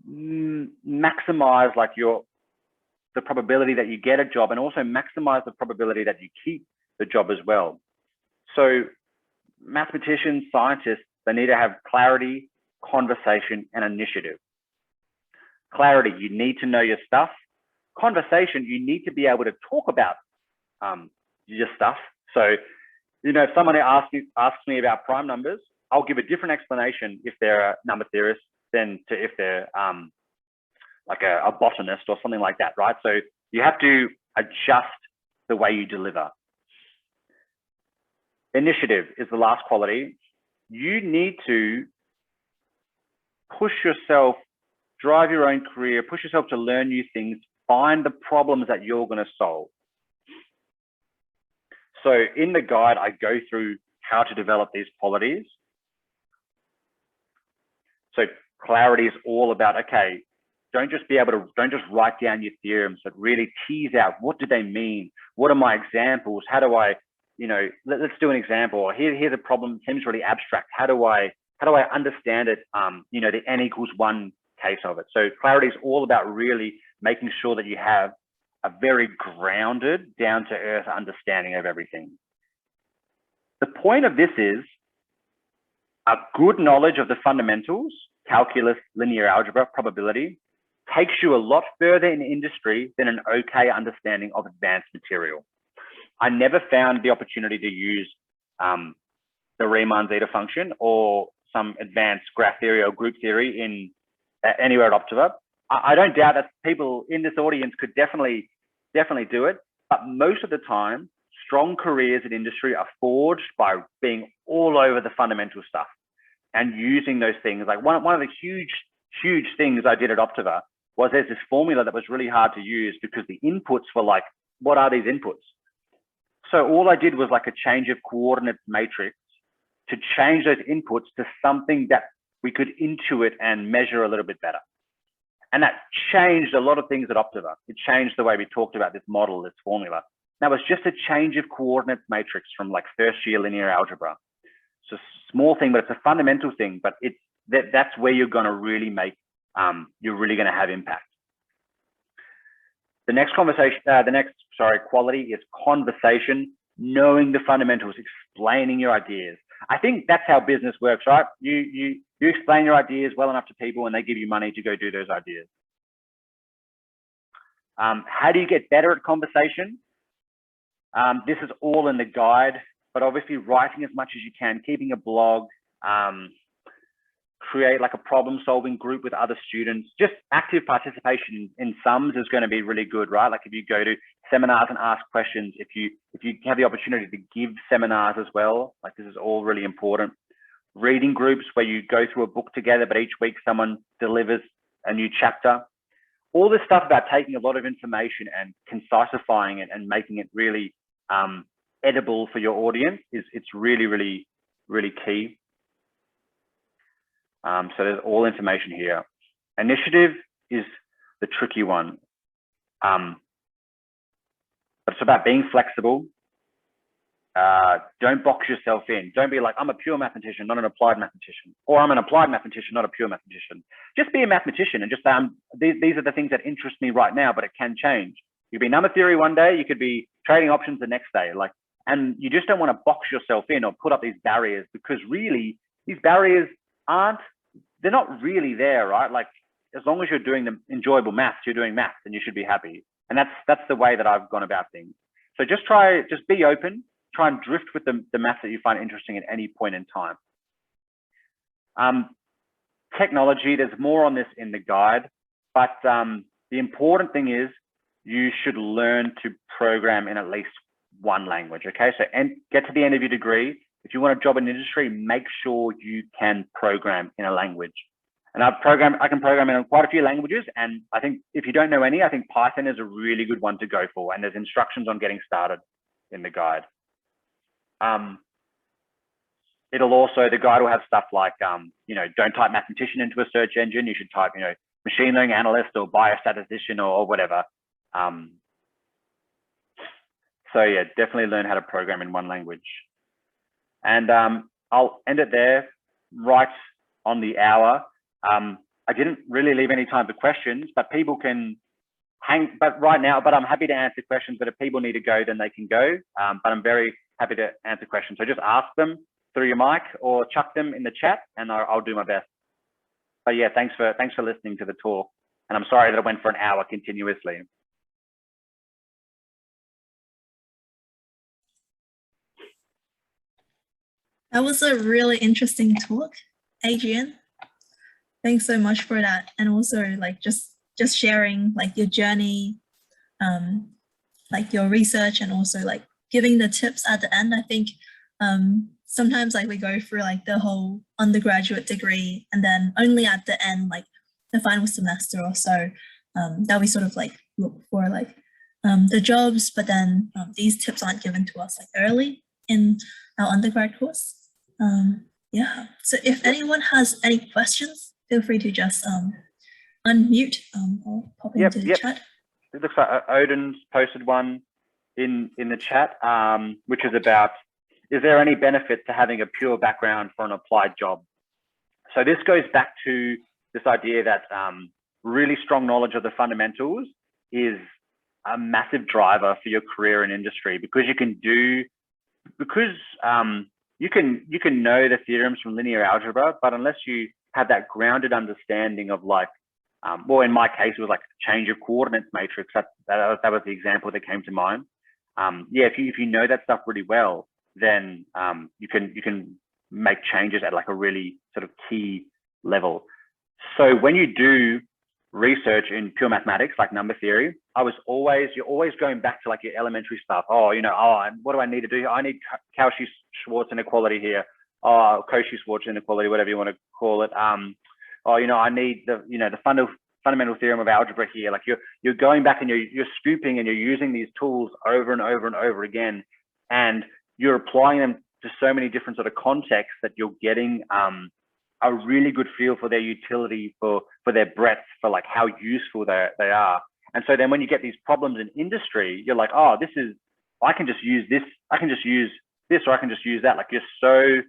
maximize like the probability that you get a job, and also maximize the probability that you keep the job as well. So mathematicians, scientists, they need to have clarity, conversation, and initiative. Clarity, you need to know your stuff. Conversation, you need to be able to talk about your stuff. So, you know, if someone asks me about prime numbers, I'll give a different explanation if they're a number theorist than to if they're like a botanist or something like that, right? So you have to adjust the way you deliver. Initiative is the last quality. You need to push yourself, drive your own career, push yourself to learn new things, find the problems that you're going to solve. So in the guide, I go through how to develop these qualities. So clarity is all about, okay, don't just write down your theorems, but really tease out, what do they mean? What are my examples? How do I, you know, let's do an example. Or here's a problem, seems really abstract. How do I understand it? You know, the n=1 case of it. So clarity is all about really making sure that you have a very grounded, down to earth understanding of everything. The point of this is a good knowledge of the fundamentals, calculus, linear algebra, probability, takes you a lot further in industry than an okay understanding of advanced material. I never found the opportunity to use the Riemann Zeta function or some advanced graph theory or group theory anywhere at Optiva. I don't doubt that people in this audience could definitely do it, but most of the time, strong careers in industry are forged by being all over the fundamental stuff and using those things. Like one of the huge things I did at Optiva was there's this formula that was really hard to use because the inputs were like, what are these inputs? So all I did was like a change of coordinates matrix to change those inputs to something that we could intuit and measure a little bit better. And that changed a lot of things at Optiva. It changed the way we talked about this model, this formula. Now it's just a change of coordinates matrix from like first year linear algebra. It's a small thing, but it's a fundamental thing, but that's where you're going to really make, you're really going to have impact. The next quality is conversation, knowing the fundamentals, explaining your ideas. I think that's how business works, right? You explain your ideas well enough to people and they give you money to go do those ideas. How do you get better at conversation? This is all in the guide, but obviously writing as much as you can, keeping a blog, create like a problem-solving group with other students. Just active participation in sums is going to be really good, right? Like if you go to seminars and ask questions, if you have the opportunity to give seminars as well, like this is all really important. Reading groups where you go through a book together, but each week someone delivers a new chapter. All this stuff about taking a lot of information and concisifying it and making it really edible for your audience it's really, really, really key. So there's all information here. Initiative is the tricky one. But it's about being flexible. Don't box yourself in. Don't be like, I'm a pure mathematician, not an applied mathematician. Or I'm an applied mathematician, not a pure mathematician. Just be a mathematician and just say, these are the things that interest me right now, but it can change. You could be number theory one day, you could be trading options the next day. And you just don't want to box yourself in or put up these barriers, because really these barriers they're not really there, right? Like as long as you're doing the enjoyable maths, you're doing maths and you should be happy. And that's the way that I've gone about things. So just be open, try and drift with the maths that you find interesting at any point in time. Technology, there's more on this in the guide, but the important thing is you should learn to program in at least one language, okay? So get to the end of your degree. If you want a job in industry, make sure you can program in a language. And I can program in quite a few languages. And I think if you don't know any, I think Python is a really good one to go for. And there's instructions on getting started in the guide. The guide will have stuff like, don't type mathematician into a search engine. You should type, machine learning analyst or biostatistician or whatever. So yeah, definitely learn how to program in one language. And I'll end it there, right on the hour. I didn't really leave any time for questions, but people can hang, but I'm happy to answer questions, but if people need to go, then they can go. But I'm very happy to answer questions. So just ask them through your mic or chuck them in the chat and I'll do my best. But yeah, thanks for listening to the talk. And I'm sorry that it went for an hour continuously. That was a really interesting talk, Adrian. Thanks so much for that. And also like just sharing like your journey, like your research, and also like giving the tips at the end. I think sometimes like we go through like the whole undergraduate degree and then only at the end, like the final semester or so, that we sort of like look for like the jobs, but then these tips aren't given to us like early in our undergrad course. Yeah, so if anyone has any questions, feel free to just unmute or pop into the chat. It looks like Odin's posted one in the chat, which is about, is there any benefit to having a pure background for an applied job? So this goes back to this idea that really strong knowledge of the fundamentals is a massive driver for your career in industry, because you can know the theorems from linear algebra, but unless you have that grounded understanding of like, well, in my case, it was like change of coordinates matrix. That was the example that came to mind. Yeah, if you know that stuff really well, then you can make changes at like a really sort of key level. So when you do research in pure mathematics, like number theory, you're always going back to like your elementary stuff. Oh, what do I need to do? I need Cauchy-Schwarz inequality here. Oh, Cauchy-Schwarz inequality, whatever you want to call it. I need the fundamental theorem of algebra here. Like you're going back and you're scooping and you're using these tools over and over and over again, and you're applying them to so many different sort of contexts that you're getting a really good feel for their utility, for their breadth, for like how useful they are. And so then when you get these problems in industry, you're like, oh, I can just use this, I can just use this, or I can just use that. Like you're so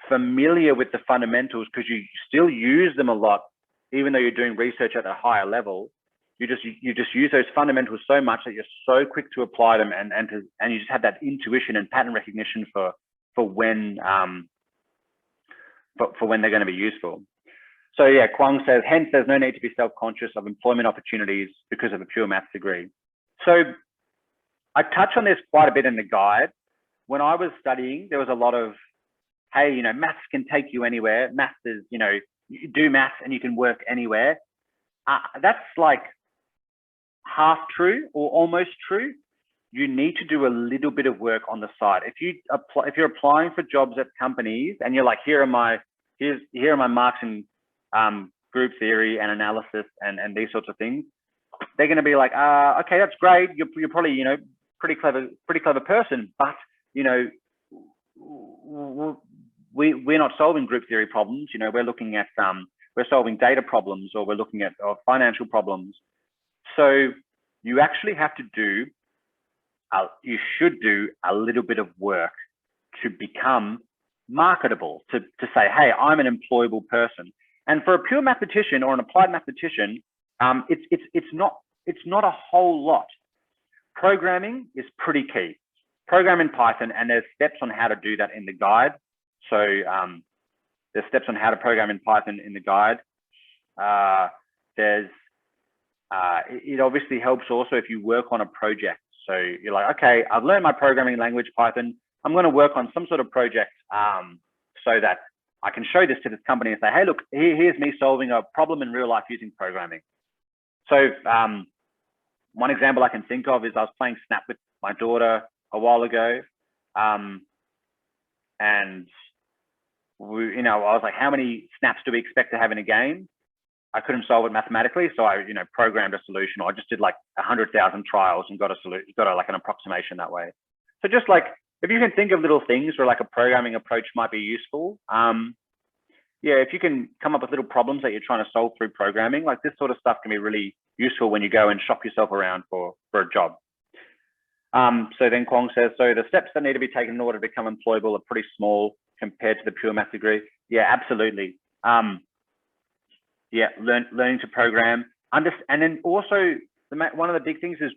familiar with the fundamentals because you still use them a lot, even though you're doing research at a higher level. You just use those fundamentals so much that you're so quick to apply them, and you just have that intuition and pattern recognition for when they're going to be useful. So yeah, Kwang says, hence there's no need to be self-conscious of employment opportunities because of a pure maths degree. So I touch on this quite a bit in the guide. When I was studying, there was a lot of, hey, maths can take you anywhere. Maths is, you do maths and you can work anywhere. That's like half true or almost true. You need to do a little bit of work on the side. If you're applying for jobs at companies and you're like, here are my marks in group theory and analysis and these sorts of things, they're going to be like, okay, that's great. You're probably pretty clever person, but we're not solving group theory problems. We're looking at we're solving data problems, or we're looking at financial problems. So you actually have to do. You should do a little bit of work to become marketable, to say, hey, I'm an employable person. And for a pure mathematician or an applied mathematician, it's not a whole lot. Programming is pretty key. Program in Python, and there's steps on how to do that in the guide. So there's steps on how to program in Python in the guide. It obviously helps also if you work on a project. So you're like, okay, I've learned my programming language, Python. I'm going to work on some sort of project so that I can show this to this company and say, hey, look, here's me solving a problem in real life using programming. So one example I can think of is I was playing Snap with my daughter a while ago. And I was like, how many snaps do we expect to have in a game? I couldn't solve it mathematically, so I, programmed a solution, or I just did like 100,000 trials and got like an approximation that way. So just like, if you can think of little things where like a programming approach might be useful, yeah, if you can come up with little problems that you're trying to solve through programming, like this sort of stuff can be really useful when you go and shop yourself around for a job. So then Kwong says, so the steps that need to be taken in order to become employable are pretty small compared to the pure math degree. Yeah, absolutely. Yeah, learning to program, and then also one of the big things is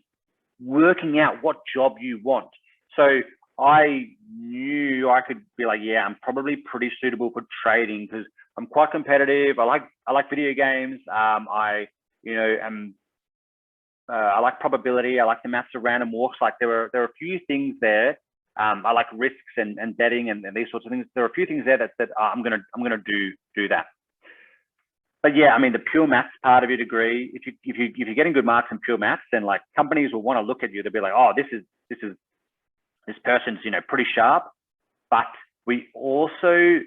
working out what job you want. So I knew I could be like, yeah, I'm probably pretty suitable for trading because I'm quite competitive. I like video games. I you know, I like probability. I like the maths of random walks. Like there are a few things there. I like risks and betting and these sorts of things. There are a few things there that I'm gonna do that. But yeah, I mean, the pure maths part of your degree, if you're getting good marks in pure maths, then like companies will want to look at you. They'll be like, oh, this person's, you know, pretty sharp. But you also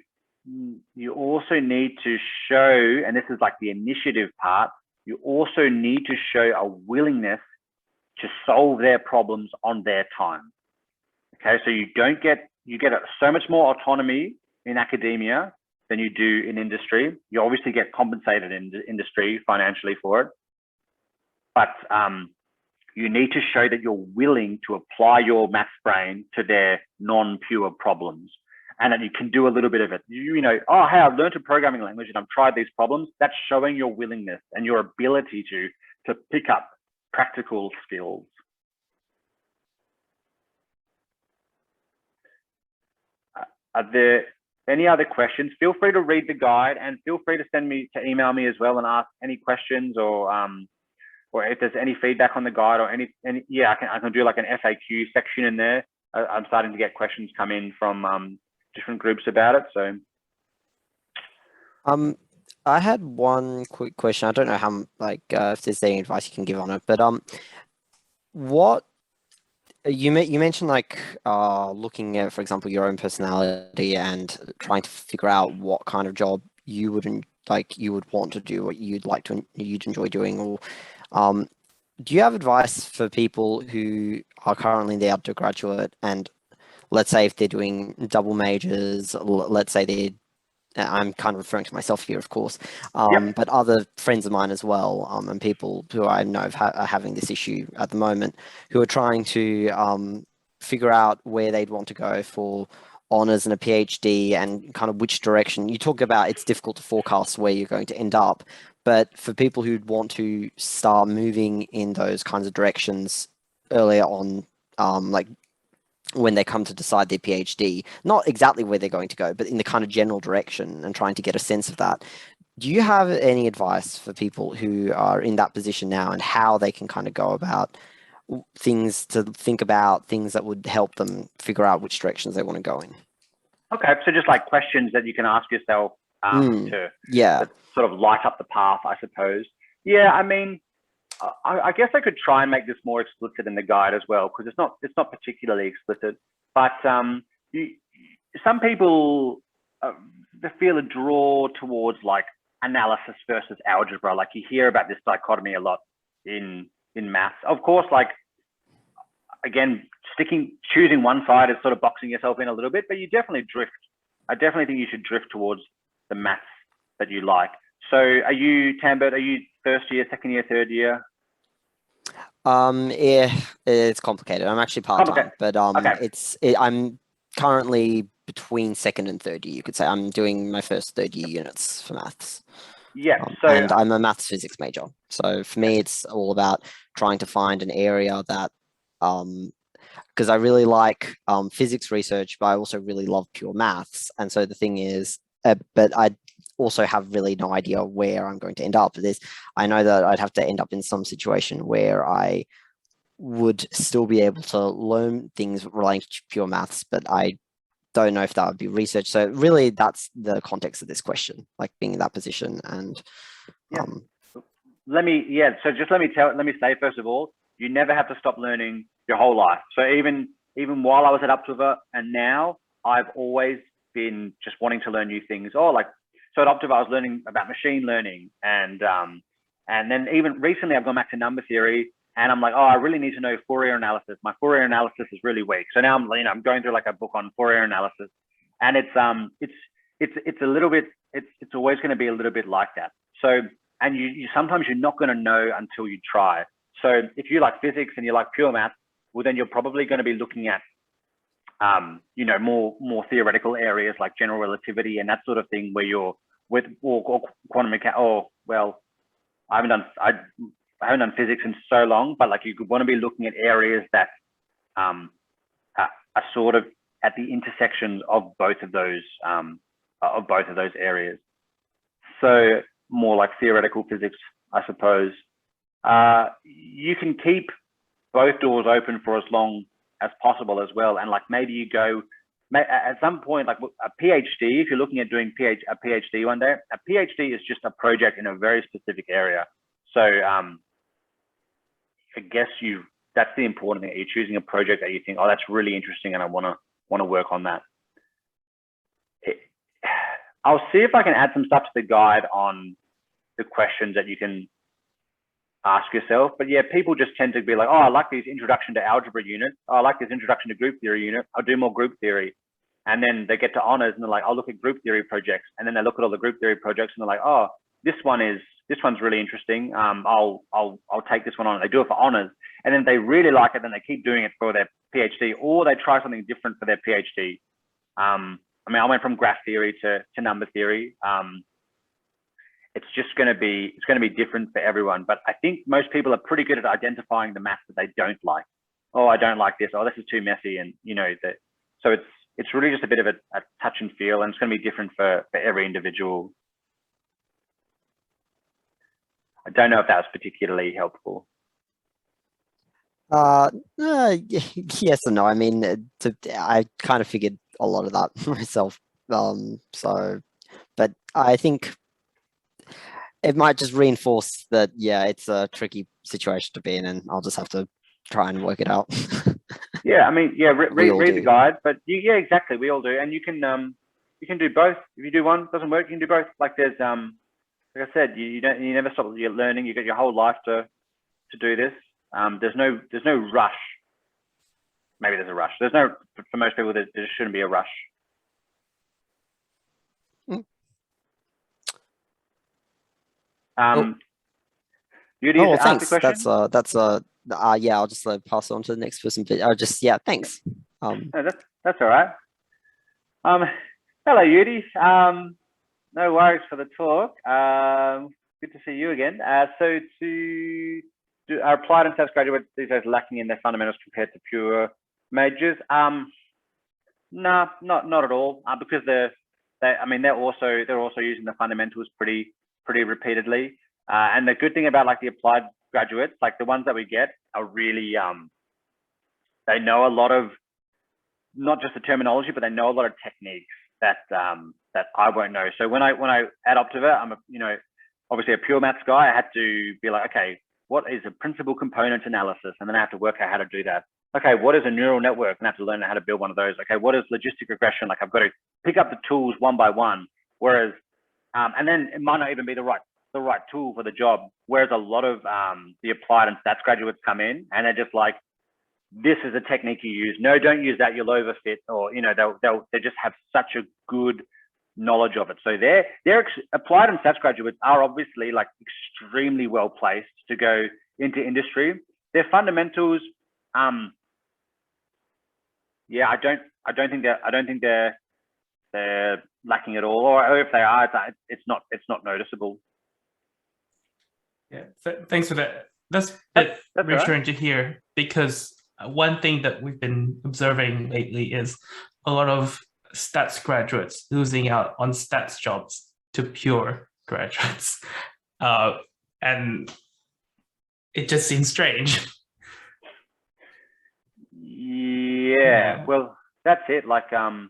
need to show, and this is like the initiative part, you also need to show a willingness to solve their problems on their time. Okay, so you get so much more autonomy in academia than you do in industry. You obviously get compensated in industry financially for it, but you need to show that you're willing to apply your maths brain to their non-pure problems, and that you can do a little bit of it. You know, oh, hey, I've learned a programming language and I've tried these problems. That's showing your willingness and your ability to pick up practical skills. Are there any other questions? Feel free to read the guide and feel free to email me as well and ask any questions, or if there's any feedback on the guide or any yeah, I can do like an FAQ section in there. I'm starting to get questions come in from different groups about it. So I had one quick question. I don't know how if there's any advice you can give on it, but what you mentioned, like looking at, for example, your own personality and trying to figure out what kind of job you would want to do, what you'd enjoy doing, or do you have advice for people who are currently in the undergraduate, and let's say if they're doing double majors, let's say I'm kind of referring to myself here, of course, but other friends of mine as well, and people who I know are having this issue at the moment, who are trying to figure out where they'd want to go for honors and a PhD, and kind of which direction. You talk about it's difficult to forecast where you're going to end up, but for people who'd want to start moving in those kinds of directions earlier on, like when they come to decide their PhD, not exactly where they're going to go, but in the kind of general direction and trying to get a sense of that. Do you have any advice for people who are in that position now, and how they can kind of go about things that would help them figure out which directions they want to go in? Okay, so just like questions that you can ask yourself to sort of light up the path, I suppose. Yeah, I mean, I guess I could try and make this more explicit in the guide as well, because it's not particularly explicit. But some people they feel a draw towards like analysis versus algebra. Like you hear about this dichotomy a lot in maths. Of course, like again, choosing one side is sort of boxing yourself in a little bit, but you definitely drift. I definitely think you should drift towards the maths that you like. So are you, Tambert, are you first year, second year, third year? Yeah, it's complicated. I'm actually part-time, but I'm currently between second and third year, you could say. I'm doing my first third year units for maths. Yeah, and I'm a maths physics major. So for me, it's all about trying to find an area that, because I really like physics research, but I also really love pure maths. And so the thing is, but I also have really no idea where I'm going to end up with this. I know that I'd have to end up in some situation where I would still be able to learn things relating to pure maths, but I don't know if that would be research. So really that's the context of this question, like being in that position. And let me say, first of all, you never have to stop learning your whole life. So even while I was at Optiva and now, I've always been just wanting to learn new things. So at Optiva, I was learning about machine learning, and then even recently I've gone back to number theory, and I'm like, oh, I really need to know Fourier analysis. My Fourier analysis is really weak. So now I'm going through like a book on Fourier analysis, and it's a little bit, it's always going to be a little bit like that. So, and you sometimes you're not going to know until you try. So if you like physics and you like pure math, well, then you're probably going to be looking at more theoretical areas like general relativity and that sort of thing, where you're with or quantum mechanics. I haven't done physics in so long, but like you could want to be looking at areas that are sort of at the intersections of both of those areas. So more like theoretical physics, I suppose. you can keep both doors open for as long as possible as well. And like maybe you go at some point, like a PhD, if you're looking at doing a PhD one day, a PhD is just a project in a very specific area. So I guess that's the important thing. You're choosing a project that you think, oh, that's really interesting, and I want to work on that. I'll see if I can add some stuff to the guide on the questions that you can ask yourself. But yeah, people just tend to be like, oh, I like this introduction to algebra unit. Oh, I like this introduction to group theory unit. I'll do more group theory. And then they get to honors and they're like, I'll look at group theory projects. And then they look at all the group theory projects and they're like, oh, this one's really interesting. I'll take this one on. They do it for honors. And then they really like it, then they keep doing it for their PhD, or they try something different for their PhD. I mean, I went from graph theory to number theory. It's going to be different for everyone. But I think most people are pretty good at identifying the maths that they don't like. Oh, I don't like this. Oh, this is too messy. And that. So it's really just a bit of a touch and feel, and it's going to be different for every individual. I don't know if that was particularly helpful. Yes and no. I mean, I kind of figured a lot of that myself. But I think it might just reinforce that, yeah, it's a tricky situation to be in, and I'll just have to try and work it out. Yeah, I mean, yeah, read the guide, but yeah, exactly, we all do, and you can do both. If you do one, doesn't work, you can do both. Like there's like I said, you never stop your learning. You get your whole life to do this. There's no rush. Maybe there's a rush. There's no, for most people, there shouldn't be a rush. Oh, thanks. That's yeah, I'll just pass it on to the next person. But yeah, thanks. No, that's all right. Hello, Yudi. No worries for the talk. Good to see you again. So to do applied and graduates these days lacking in their fundamentals compared to pure majors? No, not at all. Because they're also using the fundamentals pretty repeatedly. And the good thing about like the applied graduates, like the ones that we get, are really they know a lot of not just the terminology, but they know a lot of techniques that I won't know. So when I add Optiva, I'm obviously a pure maths guy. I had to be like, okay, what is a principal component analysis? And then I have to work out how to do that. Okay, what is a neural network? And I have to learn how to build one of those. Okay, what is logistic regression? Like I've got to pick up the tools one by one. Whereas, and then it might not even be the right tool for the job. Whereas a lot of the applied and stats graduates come in and they're just like, this is a technique you use. No, don't use that. You'll overfit. Or they just have such a good knowledge of it. So they're applied and stats graduates are obviously like extremely well placed to go into industry. Their fundamentals, yeah, I don't think they're lacking at all. Or if they are, it's not noticeable. Yeah, thanks for that. That's reassuring to hear, because one thing that we've been observing lately is a lot of stats graduates losing out on stats jobs to pure graduates. And it just seems strange. Yeah, well, that's it. Like, so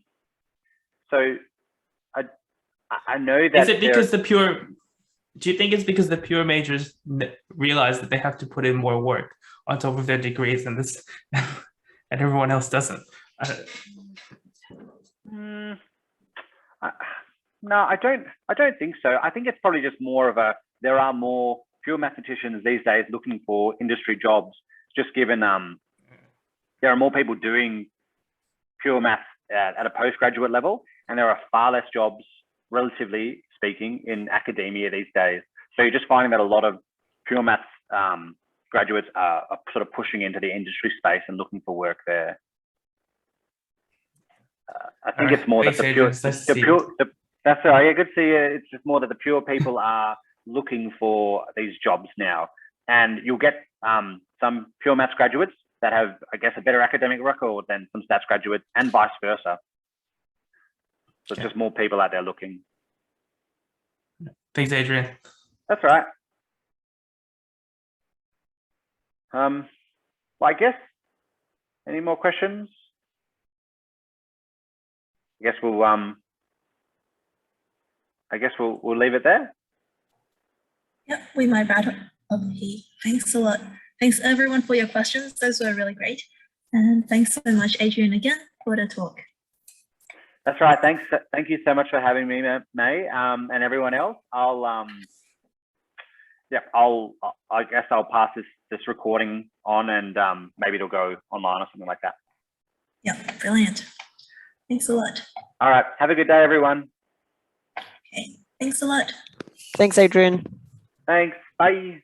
I know that. Is it because do you think it's because the pure majors realize that they have to put in more work on top of their degrees and and everyone else doesn't? No, I don't think so. I think it's probably just more of there are more pure mathematicians these days looking for industry jobs, just given there are more people doing pure maths at a postgraduate level, and there are far less jobs, relatively speaking, in academia these days. So you're just finding that a lot of pure maths graduates are sort of pushing into the industry space and looking for work there. I think it's more that the pure, that's all right. Yeah, good to see you. It's just more that the pure people are looking for these jobs now, and you'll get some pure maths graduates that have, I guess, a better academic record than some stats graduates, and vice versa. So it's just more people out there looking. Thanks, Adrian. That's all right. Well, I guess, any more questions? I guess we'll leave it there. Yep, we might wrap up here. Thanks a lot. Thanks everyone for your questions. Those were really great. And thanks so much, Adrian, again for the talk. That's right. Thanks. Thank you so much for having me, May, and everyone else. I guess I'll pass this recording on, and maybe it'll go online or something like that. Yeah, brilliant. Thanks a lot. All right. Have a good day, everyone. Okay. Thanks a lot. Thanks, Adrian. Thanks. Bye.